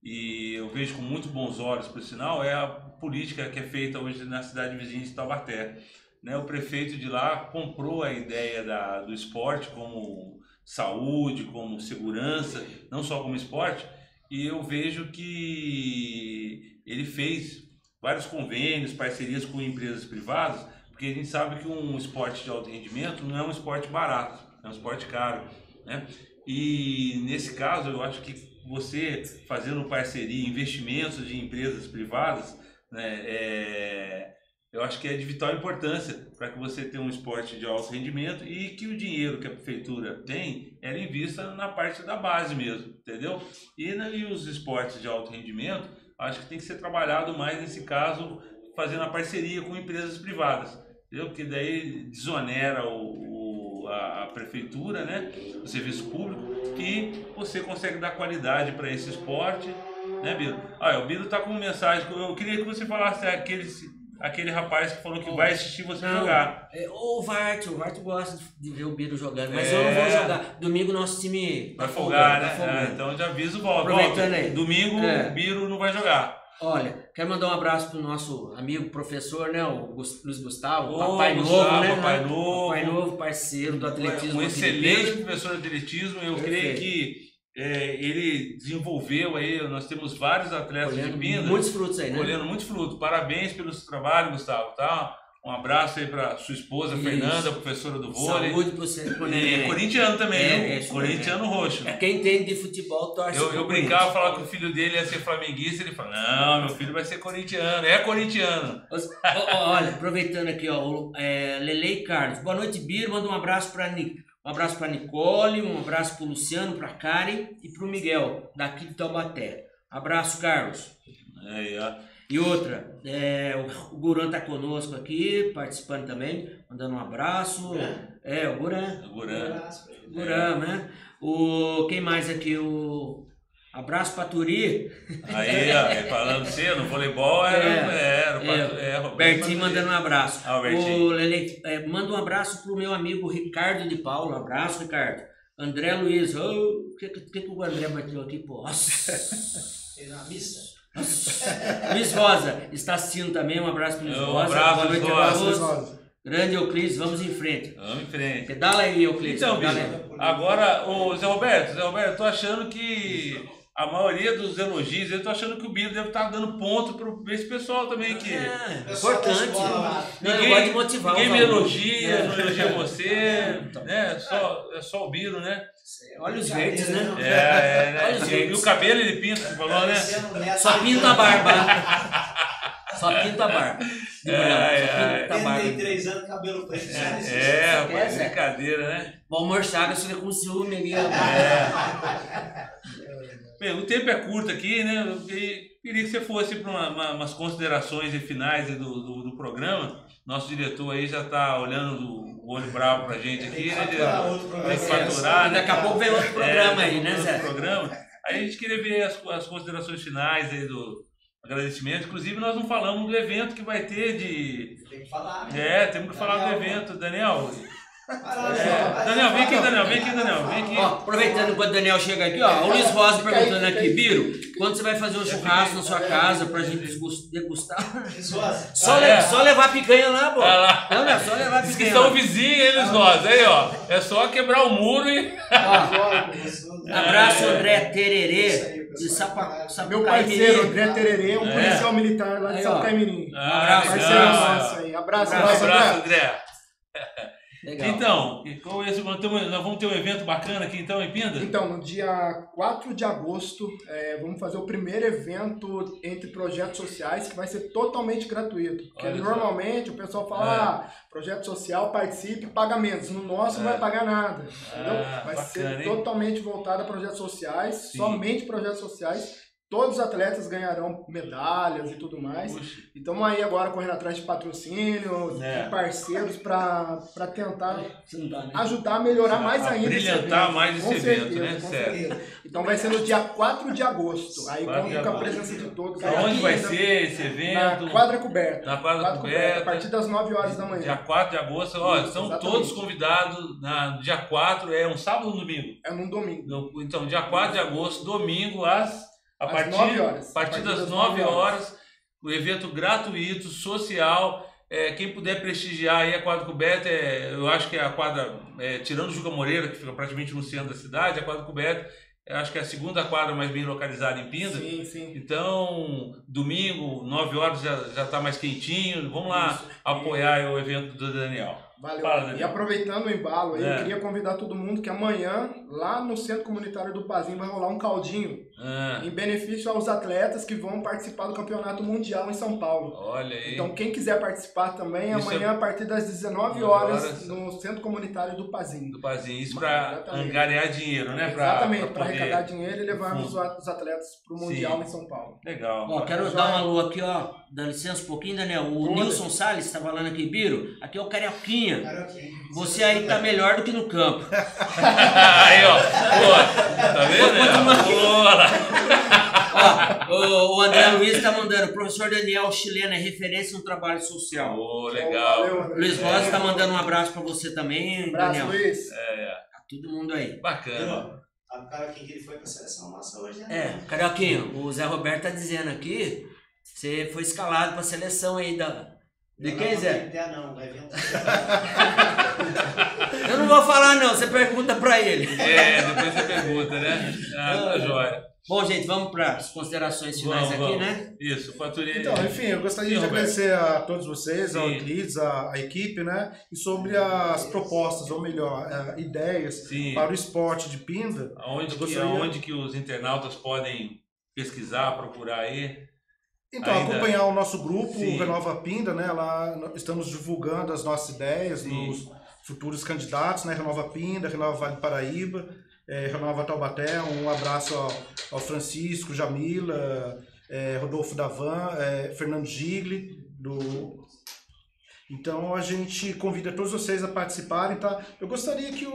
[SPEAKER 3] e eu vejo com muito bons olhos, por sinal, é a política que é feita hoje na cidade vizinha de Taubaté. Né? O prefeito de lá comprou a ideia do esporte como saúde, como segurança, não só como esporte, e eu vejo que ele fez vários convênios, parcerias com empresas privadas, porque a gente sabe que um esporte de alto rendimento não é um esporte barato, é um esporte caro, né? E nesse caso eu acho que você fazendo parceria, investimentos de empresas privadas, né, eu acho que é de vital importância para que você tenha um esporte de alto rendimento e que o dinheiro que a prefeitura tem, ela invista na parte da base mesmo, entendeu? E os esportes de alto rendimento, acho que tem que ser trabalhado mais nesse caso, fazendo a parceria com empresas privadas. entendeu? Porque daí desonera a prefeitura, né, o serviço público, que você consegue dar qualidade para esse esporte, né, Biro? Olha, o Biro tá com uma mensagem, eu queria que você falasse aquele rapaz que falou que vai assistir você jogar.
[SPEAKER 2] O Vart gosta de ver o Biro jogando, mas eu não vou jogar. Domingo nosso time
[SPEAKER 3] vai folgar, né? Então já aviso, volta.
[SPEAKER 2] Aproveitando aí.
[SPEAKER 3] Domingo o Biro não vai jogar.
[SPEAKER 2] Olha, quero mandar um abraço pro nosso amigo professor, né, o Luiz Gustavo,
[SPEAKER 3] Papai
[SPEAKER 2] novo, parceiro do atletismo.
[SPEAKER 3] Um excelente professor de atletismo, eu creio que ele desenvolveu aí, nós temos vários atletas de Pinda.
[SPEAKER 2] Muitos frutos aí, né?
[SPEAKER 3] Colhendo muitos frutos. Parabéns pelo seu trabalho, Gustavo, tá? Um abraço aí para sua esposa, Fernanda, professora do vôlei.
[SPEAKER 2] Saúde para você.
[SPEAKER 3] É corintiano também, viu? Corintiano roxo.
[SPEAKER 2] Quem entende de futebol torce.
[SPEAKER 3] Eu brincava, falava que o filho dele ia ser flamenguista, ele falou, não, meu filho vai ser corintiano, é corintiano.
[SPEAKER 2] Olha, aproveitando aqui, ó, Lele Carlos. Boa noite, Biro, manda um abraço para Nicole, um abraço para o Luciano, para a Karen e para o Miguel, daqui de Taubaté. Abraço, Carlos.
[SPEAKER 3] Aí, ó.
[SPEAKER 2] E outra, o Guran tá conosco aqui, participando também, mandando um abraço. O Guran. Guran, né? Quem mais aqui? Abraço pra Turi.
[SPEAKER 3] Aí, ó, falando você, no voleibol
[SPEAKER 2] Bertinho mandando um abraço.
[SPEAKER 3] O
[SPEAKER 2] Lele, manda um abraço pro meu amigo Ricardo de Paula. Abraço, Ricardo. André Luiz. O que o André bateu aqui, pô? Nossa.
[SPEAKER 1] Na missa.
[SPEAKER 2] Luiz Rosa está assistindo também, um abraço para Luiz Rosa.
[SPEAKER 3] Um abraço,
[SPEAKER 2] boa noite
[SPEAKER 3] a
[SPEAKER 2] todos. Grande Euclides, vamos em frente.
[SPEAKER 3] Vamos em frente.
[SPEAKER 2] Pedala aí, Euclides.
[SPEAKER 3] Então, agora, o Zé Roberto, eu tô achando que a maioria dos elogios, eu tô achando que o Biro deve estar dando ponto para esse pessoal também que
[SPEAKER 2] importante. Eu gosto de motivar.
[SPEAKER 3] Ninguém me elogia, não elogia você, né? É só o Biro, né?
[SPEAKER 2] Olha os verdes, né?
[SPEAKER 3] Olha os verdes. E o cabelo ele pinta, você falou, né?
[SPEAKER 2] Só pinta a barba. Só pinta a barba.
[SPEAKER 1] 33 anos, cabelo preto.
[SPEAKER 3] Brincadeira, né?
[SPEAKER 2] O Almor Chagas fica com ciúme ali.
[SPEAKER 3] Bem, o tempo é curto aqui, né? Eu queria que você fosse para umas considerações finais do programa. Nosso diretor aí já está olhando o olho bravo pra gente aqui, né? Tem que faturar, né?
[SPEAKER 2] Daqui a pouco vem outro programa aí, né, Zé?
[SPEAKER 3] Aí a gente queria ver as considerações finais aí do agradecimento. Inclusive, nós não falamos do evento que vai ter de...
[SPEAKER 1] Tem que falar.
[SPEAKER 3] Temos que falar do evento. Daniel... Daniel, vem aqui, Daniel. Vem aqui.
[SPEAKER 2] Ó, aproveitando enquanto o Daniel chega aqui, ó, o Luiz Rosa perguntando aqui, Biro, quando você vai fazer um churrasco na sua casa pra gente degustar? Só levar picanha lá, pô. Não, é só levar picanha.
[SPEAKER 3] Que são vizinhos, eles Rosa. Aí, ó, é só quebrar o muro e...
[SPEAKER 2] Abraço, André Tererê, de Sapucaí.
[SPEAKER 17] Meu parceiro, André Tererê, um policial militar lá de Sapucaí.
[SPEAKER 2] Abraço,
[SPEAKER 17] parceiro nosso aí. Abraço,
[SPEAKER 3] André. Legal. Então, nós vamos ter um evento bacana aqui então em Pinda?
[SPEAKER 17] Então, no dia 4 de agosto, vamos fazer o primeiro evento entre projetos sociais que vai ser totalmente gratuito. Porque normalmente o pessoal fala, projeto social, participe, paga menos. No nosso não vai pagar nada. Entendeu? Vai ser totalmente voltado a projetos sociais, somente projetos sociais. Todos os atletas ganharão medalhas e tudo mais. E estamos aí agora correndo atrás de patrocínios, de parceiros para tentar ajudar a melhorar mais ainda
[SPEAKER 3] brilhantar mais esse evento, né?
[SPEAKER 17] Certo. Então vai ser no dia 4 de agosto. Aí conta com a presença de todos.
[SPEAKER 3] Onde vai ser esse evento?
[SPEAKER 17] Na quadra coberta.
[SPEAKER 3] Na quadra coberta.
[SPEAKER 17] A partir das 9 horas da manhã.
[SPEAKER 3] Dia 4 de agosto. Ó, são todos convidados. Dia 4, é um sábado ou um domingo?
[SPEAKER 17] É num domingo.
[SPEAKER 3] Então, dia 4 de agosto, domingo, a partir das 9 horas, o evento gratuito, social. Quem puder prestigiar aí a quadra coberta, eu acho que é a quadra, tirando o Juca Moreira, que fica praticamente no centro da cidade, a quadra coberta, eu acho que é a segunda quadra mais bem localizada em Pinda.
[SPEAKER 17] Sim.
[SPEAKER 3] Então, domingo, 9 horas, já está mais quentinho. Vamos lá apoiar o evento do Daniel.
[SPEAKER 17] Valeu. E aproveitando o embalo aí, eu queria convidar todo mundo que amanhã, lá no Centro Comunitário do Pazinho, vai rolar um caldinho em benefício aos atletas que vão participar do Campeonato Mundial em São Paulo.
[SPEAKER 3] Olha aí.
[SPEAKER 17] Então quem quiser participar também,
[SPEAKER 3] Isso
[SPEAKER 17] amanhã a partir das 19 horas no Centro Comunitário do Pazinho.
[SPEAKER 3] Do Pazinho, isso para angariar dinheiro, né?
[SPEAKER 17] Exatamente, para arrecadar dinheiro e levarmos os atletas para o Mundial em São Paulo.
[SPEAKER 3] Legal.
[SPEAKER 2] Bom, quero dar um alô aqui, ó, dá licença um pouquinho, Daniel. O Nilson Salles está falando aqui, Biro, aqui é o Carioquinha. Você aí tá melhor do que no campo.
[SPEAKER 3] Aí, ó. Boa. Tá vendo?
[SPEAKER 2] Ó, o André Luiz tá mandando, o professor Daniel chileno é referência no trabalho social.
[SPEAKER 3] Legal.
[SPEAKER 2] Luiz Rosa tá mandando um abraço pra você também, Daniel.
[SPEAKER 17] Luiz.
[SPEAKER 2] Tá todo mundo aí.
[SPEAKER 3] Bacana.
[SPEAKER 1] Sabe o Carioquinha que ele foi pra seleção nossa hoje, né?
[SPEAKER 2] Carioquinha, o Zé Roberto tá dizendo aqui, você foi escalado pra seleção aí da... De quem, Zé?
[SPEAKER 1] Não, vai vir
[SPEAKER 2] Eu não vou falar não, você pergunta pra ele.
[SPEAKER 3] Depois você pergunta, né? Tá jóia.
[SPEAKER 2] Bom, gente, vamos para as considerações finais aqui, né?
[SPEAKER 3] Isso, Faturi.
[SPEAKER 16] Então, enfim, eu gostaria de agradecer a todos vocês, ao Euclides, a equipe, né? E sobre as propostas, ou melhor, ideias para o esporte de Pinda.
[SPEAKER 3] Aonde que os internautas podem pesquisar, procurar aí?
[SPEAKER 16] Então, acompanhar o nosso grupo, o Renova Pinda, né? Lá estamos divulgando as nossas ideias dos futuros candidatos, né? Renova Pinda, Renova Vale do Paraíba, Renova Taubaté. Um abraço ao Francisco, Jamila, Rodolfo Davan, Fernando Gigli. Então, a gente convida todos vocês a participarem, tá? Eu gostaria que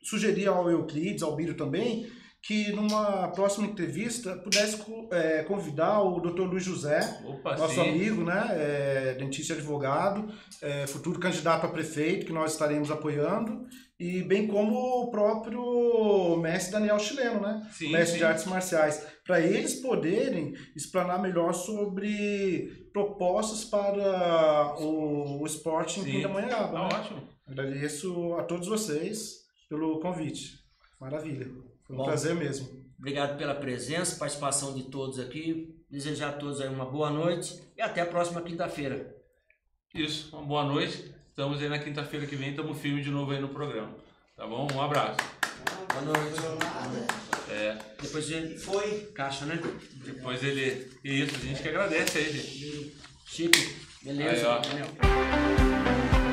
[SPEAKER 16] sugerir ao Euclides, ao Biro também, que numa próxima entrevista pudesse convidar o Dr. Luiz José, nosso amigo, né, dentista e advogado, futuro candidato a prefeito, que nós estaremos apoiando, e bem como o próprio mestre Daniel Chileno, né, mestre de artes marciais, para eles poderem explanar melhor sobre propostas para o esporte em Pindamonhangaba. Né?
[SPEAKER 3] Ótimo.
[SPEAKER 16] Agradeço a todos vocês pelo convite. Maravilha. Foi um prazer mesmo.
[SPEAKER 2] Obrigado pela presença, participação de todos aqui. Desejar a todos aí uma boa noite e até a próxima quinta-feira.
[SPEAKER 3] Isso, uma boa noite. Estamos aí na quinta-feira que vem, estamos firmes de novo aí no programa. Tá bom? Um abraço.
[SPEAKER 2] Boa noite. Depois ele foi caixa, né?
[SPEAKER 3] Depois ele... Isso, a gente que agradece aí, gente.
[SPEAKER 2] Chico, beleza.
[SPEAKER 3] Aí, ó.